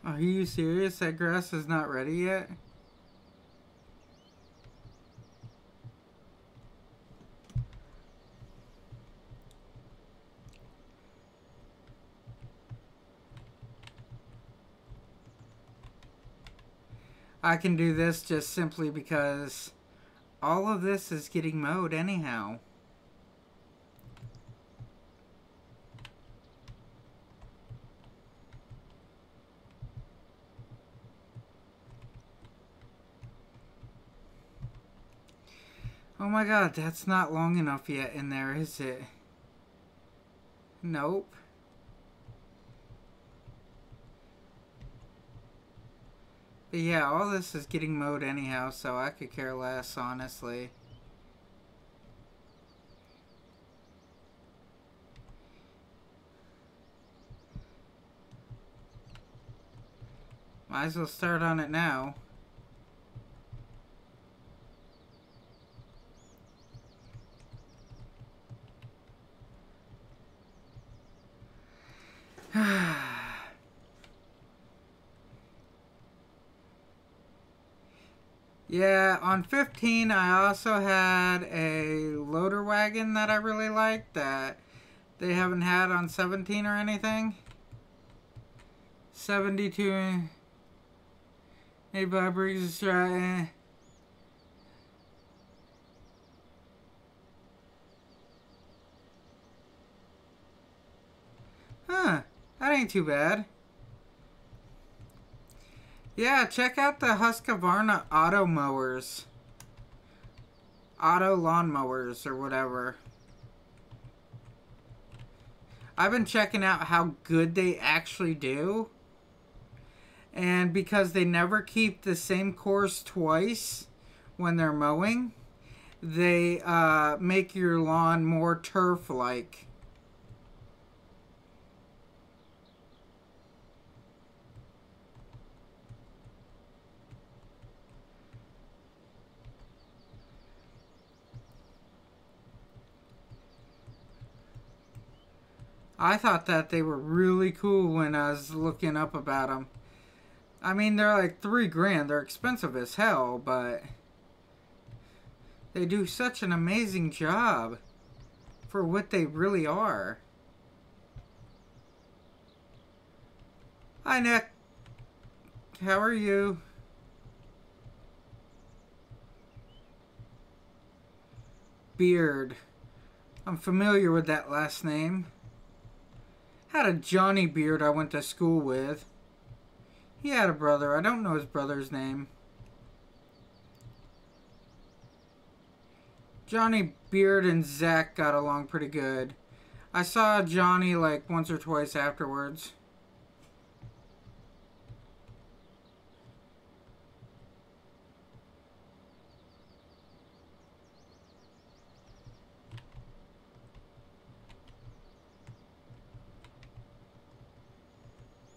are you serious? That grass is not ready yet? I can do this just simply because all of this is getting mowed anyhow. Oh my god, that's not long enough yet in there, is it? Nope. But yeah, all this is getting mowed anyhow, so I could care less, honestly. Might as well start on it now. Yeah, on 15 I also had a loader wagon that I really liked that they haven't had on 17 or anything. 72 made by Briggs Stratton. Huh, that ain't too bad. Yeah, check out the Husqvarna auto mowers. Auto lawn mowers or whatever. I've been checking out how good they actually do. And because they never keep the same course twice when they're mowing, they make your lawn more turf-like. I thought that they were really cool when I was looking up about them. I mean, they're like $3,000. They're expensive as hell, but they do such an amazing job for what they really are. Hi, Nick. How are you? Beard. I'm familiar with that last name. Had a Johnny Beard I went to school with. He had a brother. I don't know his brother's name. Johnny Beard and Zach got along pretty good. I saw Johnny like once or twice afterwards.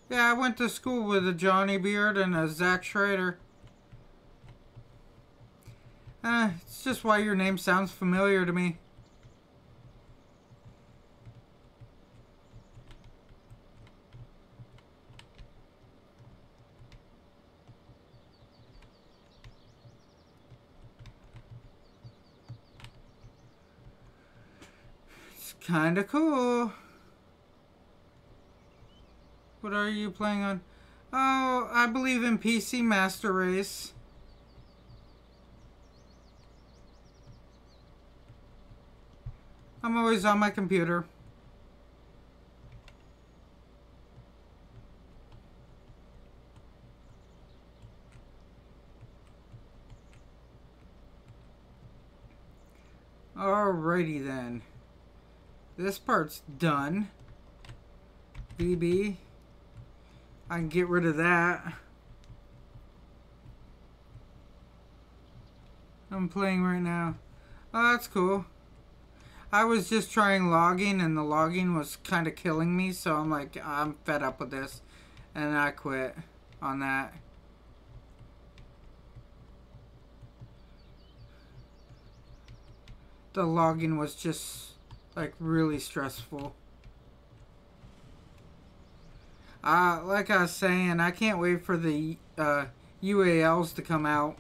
Yeah, I went to school with a Johnny Beard and a Zach Schrader. It's just why your name sounds familiar to me. It's kinda cool. What are you playing on? Oh, I believe in PC Master Race. I'm always on my computer. Alrighty then. This part's done. VB. I can get rid of that. I'm playing right now. Oh, that's cool. I was just trying logging and the logging was kind of killing me, so I'm like, I'm fed up with this. And I quit on that. The logging was just like really stressful. Like I was saying, I can't wait for the UALs to come out.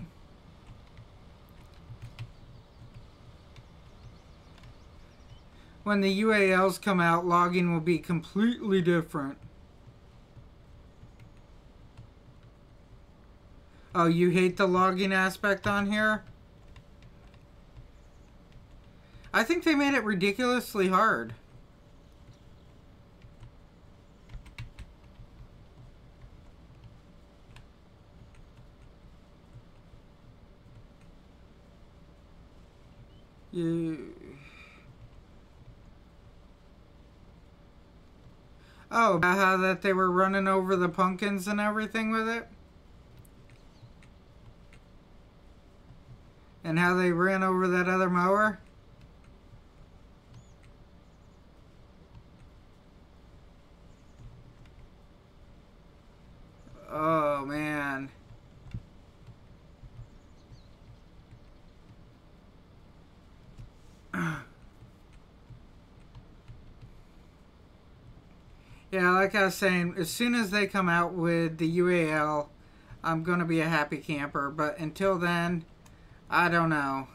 When the UALs come out, logging will be completely different. Oh, you hate the logging aspect on here? I think they made it ridiculously hard. You... Oh, about how that they were running over the pumpkins and everything with it? And how they ran over that other mower? Oh, man. Yeah, like I was saying, as soon as they come out with the UAL, I'm going to be a happy camper. But until then, I don't know.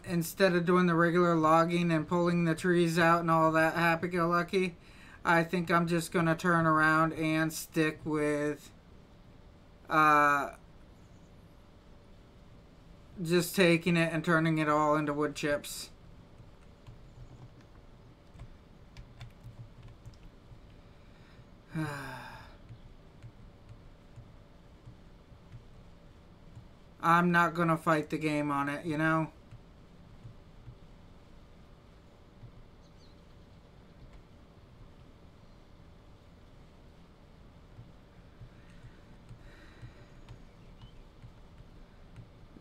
Instead of doing the regular logging and pulling the trees out and all that happy-go-lucky, I think I'm just going to turn around and stick with just taking it and turning it all into wood chips. I'm not going to fight the game on it, you know?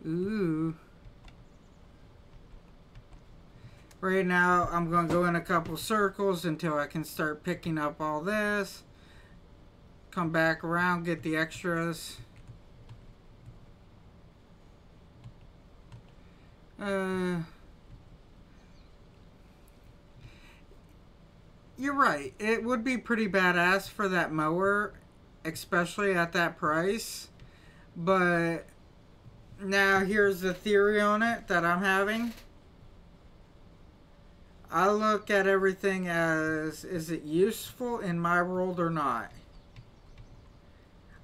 Ooh. Right now, I'm going to go in a couple circles until I can start picking up all this. Come back around, get the extras. You're right. It would be pretty badass for that mower, especially at that price. But now here's the theory on it that I'm having. I look at everything as, is it useful in my world or not?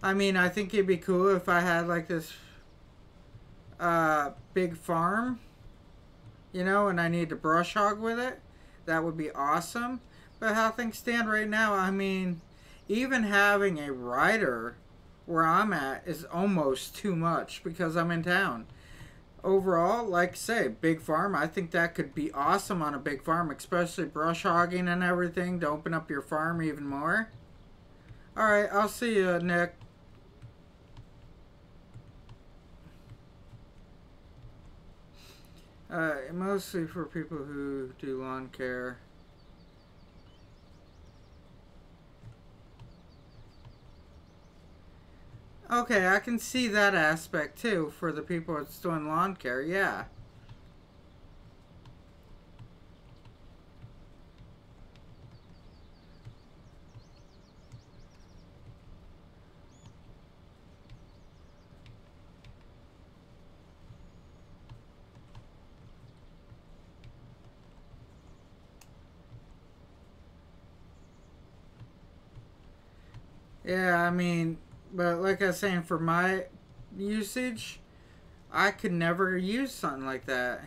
I mean, I think it'd be cool if I had like this big farm, you know, and I need to brush hog with it. That would be awesome. But how things stand right now, I mean, even having a rider where I'm at is almost too much because I'm in town. Overall, like I say, big farm, I think that could be awesome on a big farm, especially brush hogging and everything to open up your farm even more. Alright, I'll see you, Nick. Mostly for people who do lawn care. Okay, I can see that aspect too for the people that's doing lawn care, yeah. Yeah, I mean, but like I was saying, for my usage, I could never use something like that.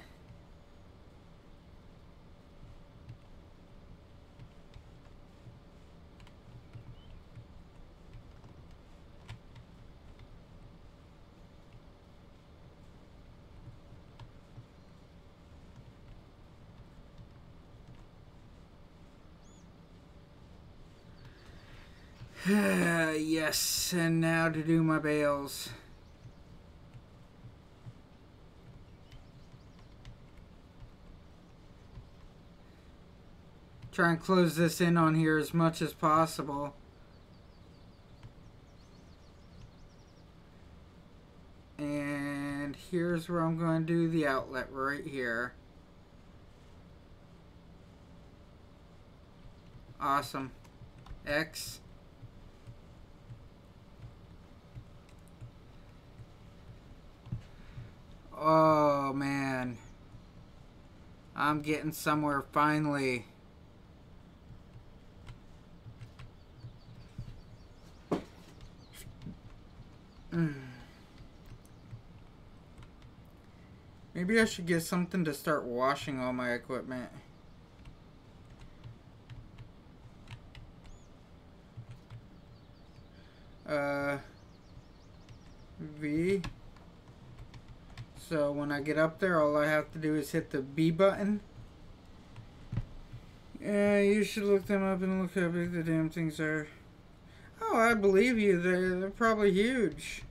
Yes, and now to do my bales. Try and close this in on here as much as possible. And here's where I'm going to do the outlet right here. Awesome. X. Oh, man. I'm getting somewhere finally. Maybe I should get something to start washing all my equipment. V. So when I get up there, all I have to do is hit the B button. Yeah, you should look them up and look how big the damn things are. Oh, I believe you. They're probably huge.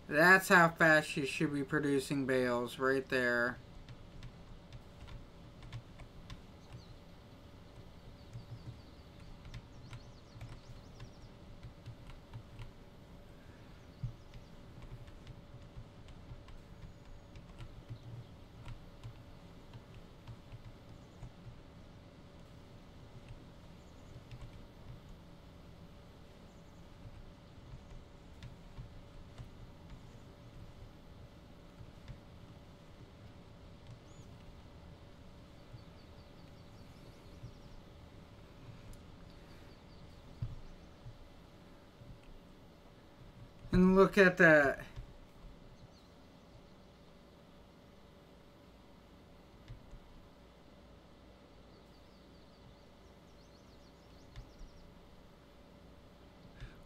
That's how fast you should be producing bales, right there. And look at that.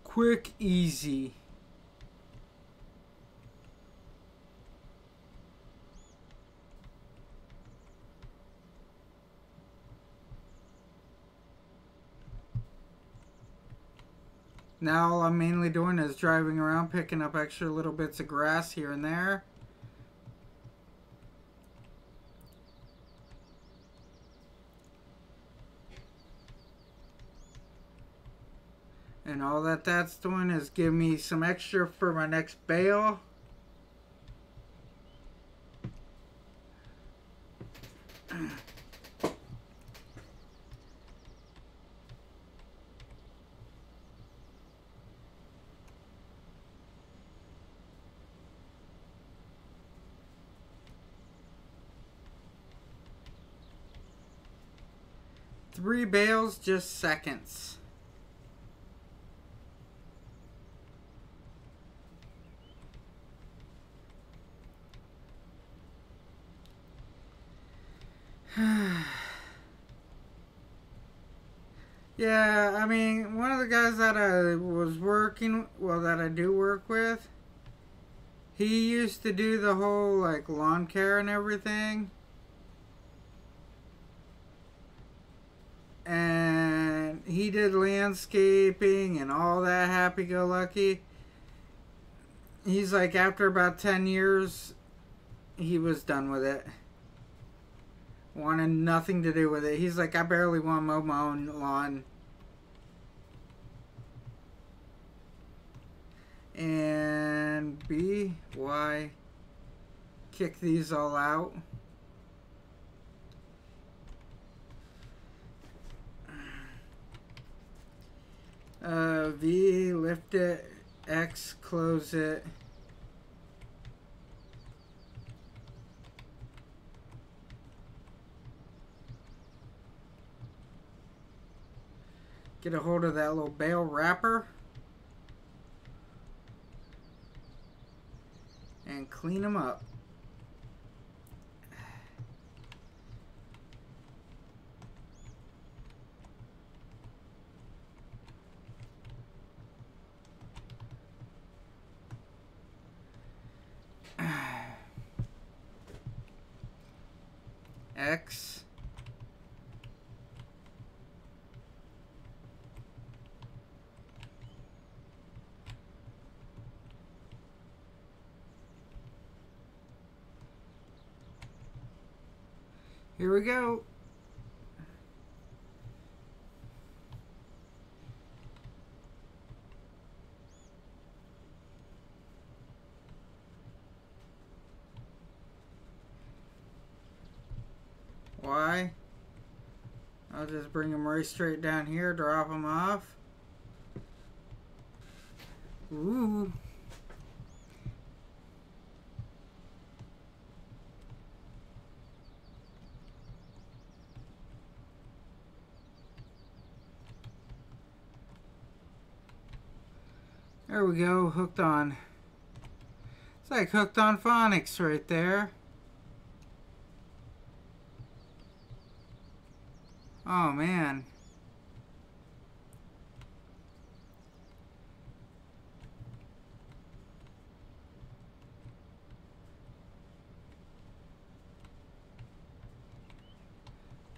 Quick, easy. Now all I'm mainly doing is driving around, picking up extra little bits of grass here and there. And all that's doing is give me some extra for my next bale. Three bales, just seconds. Yeah, I mean, one of the guys that I was working, well, that I do work with, he used to do the whole, like, lawn care and everything. And he did landscaping and all that happy-go-lucky. He's like, after about 10 years, he was done with it. Wanted nothing to do with it. He's like, I barely want to mow my own lawn. And B, Y, kick these all out. V, lift it. X, close it. Get a hold of that little bale wrapper. And clean them up. X. Here we go. Y. I'll just bring them right straight down here, drop them off. Ooh. There we go, hooked on. It's like hooked on phonics right there. Oh man.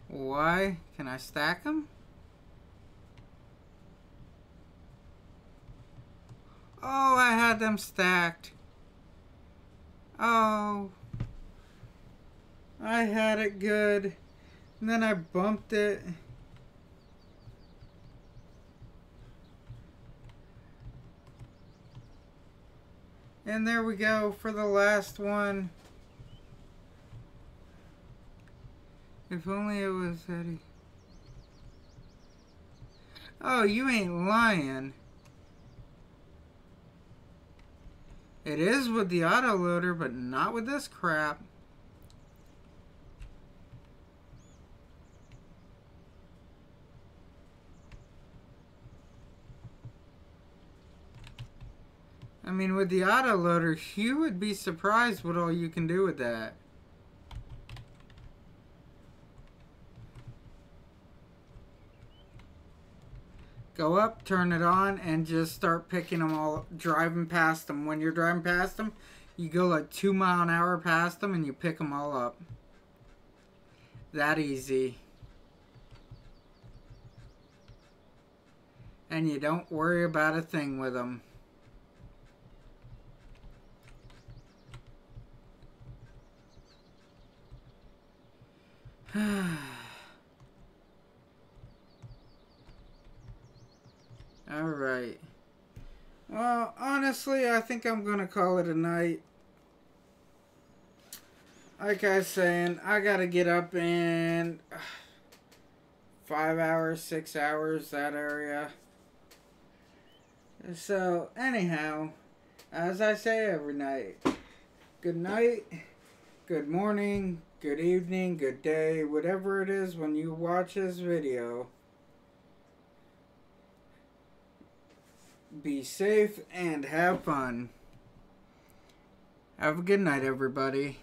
Why? Can I stack them? Oh, I had them stacked. Oh. I had it good. And then I bumped it. And there we go for the last one. If only it was Eddie. Oh, you ain't lying. It is with the autoloader, but not with this crap. I mean, with the autoloader, you would be surprised what all you can do with that. Go up, turn it on, and just start picking them all, driving past them. When you're driving past them, you go like 2 miles an hour past them and you pick them all up. That easy. And you don't worry about a thing with them. Alright. Well, honestly, I think I'm going to call it a night. Like I was saying, I got to get up in 5 hours, 6 hours, that area. So, anyhow, as I say every night, good night, good morning, good evening, good day, whatever it is when you watch this video. Be safe and have fun. Have a good night, everybody.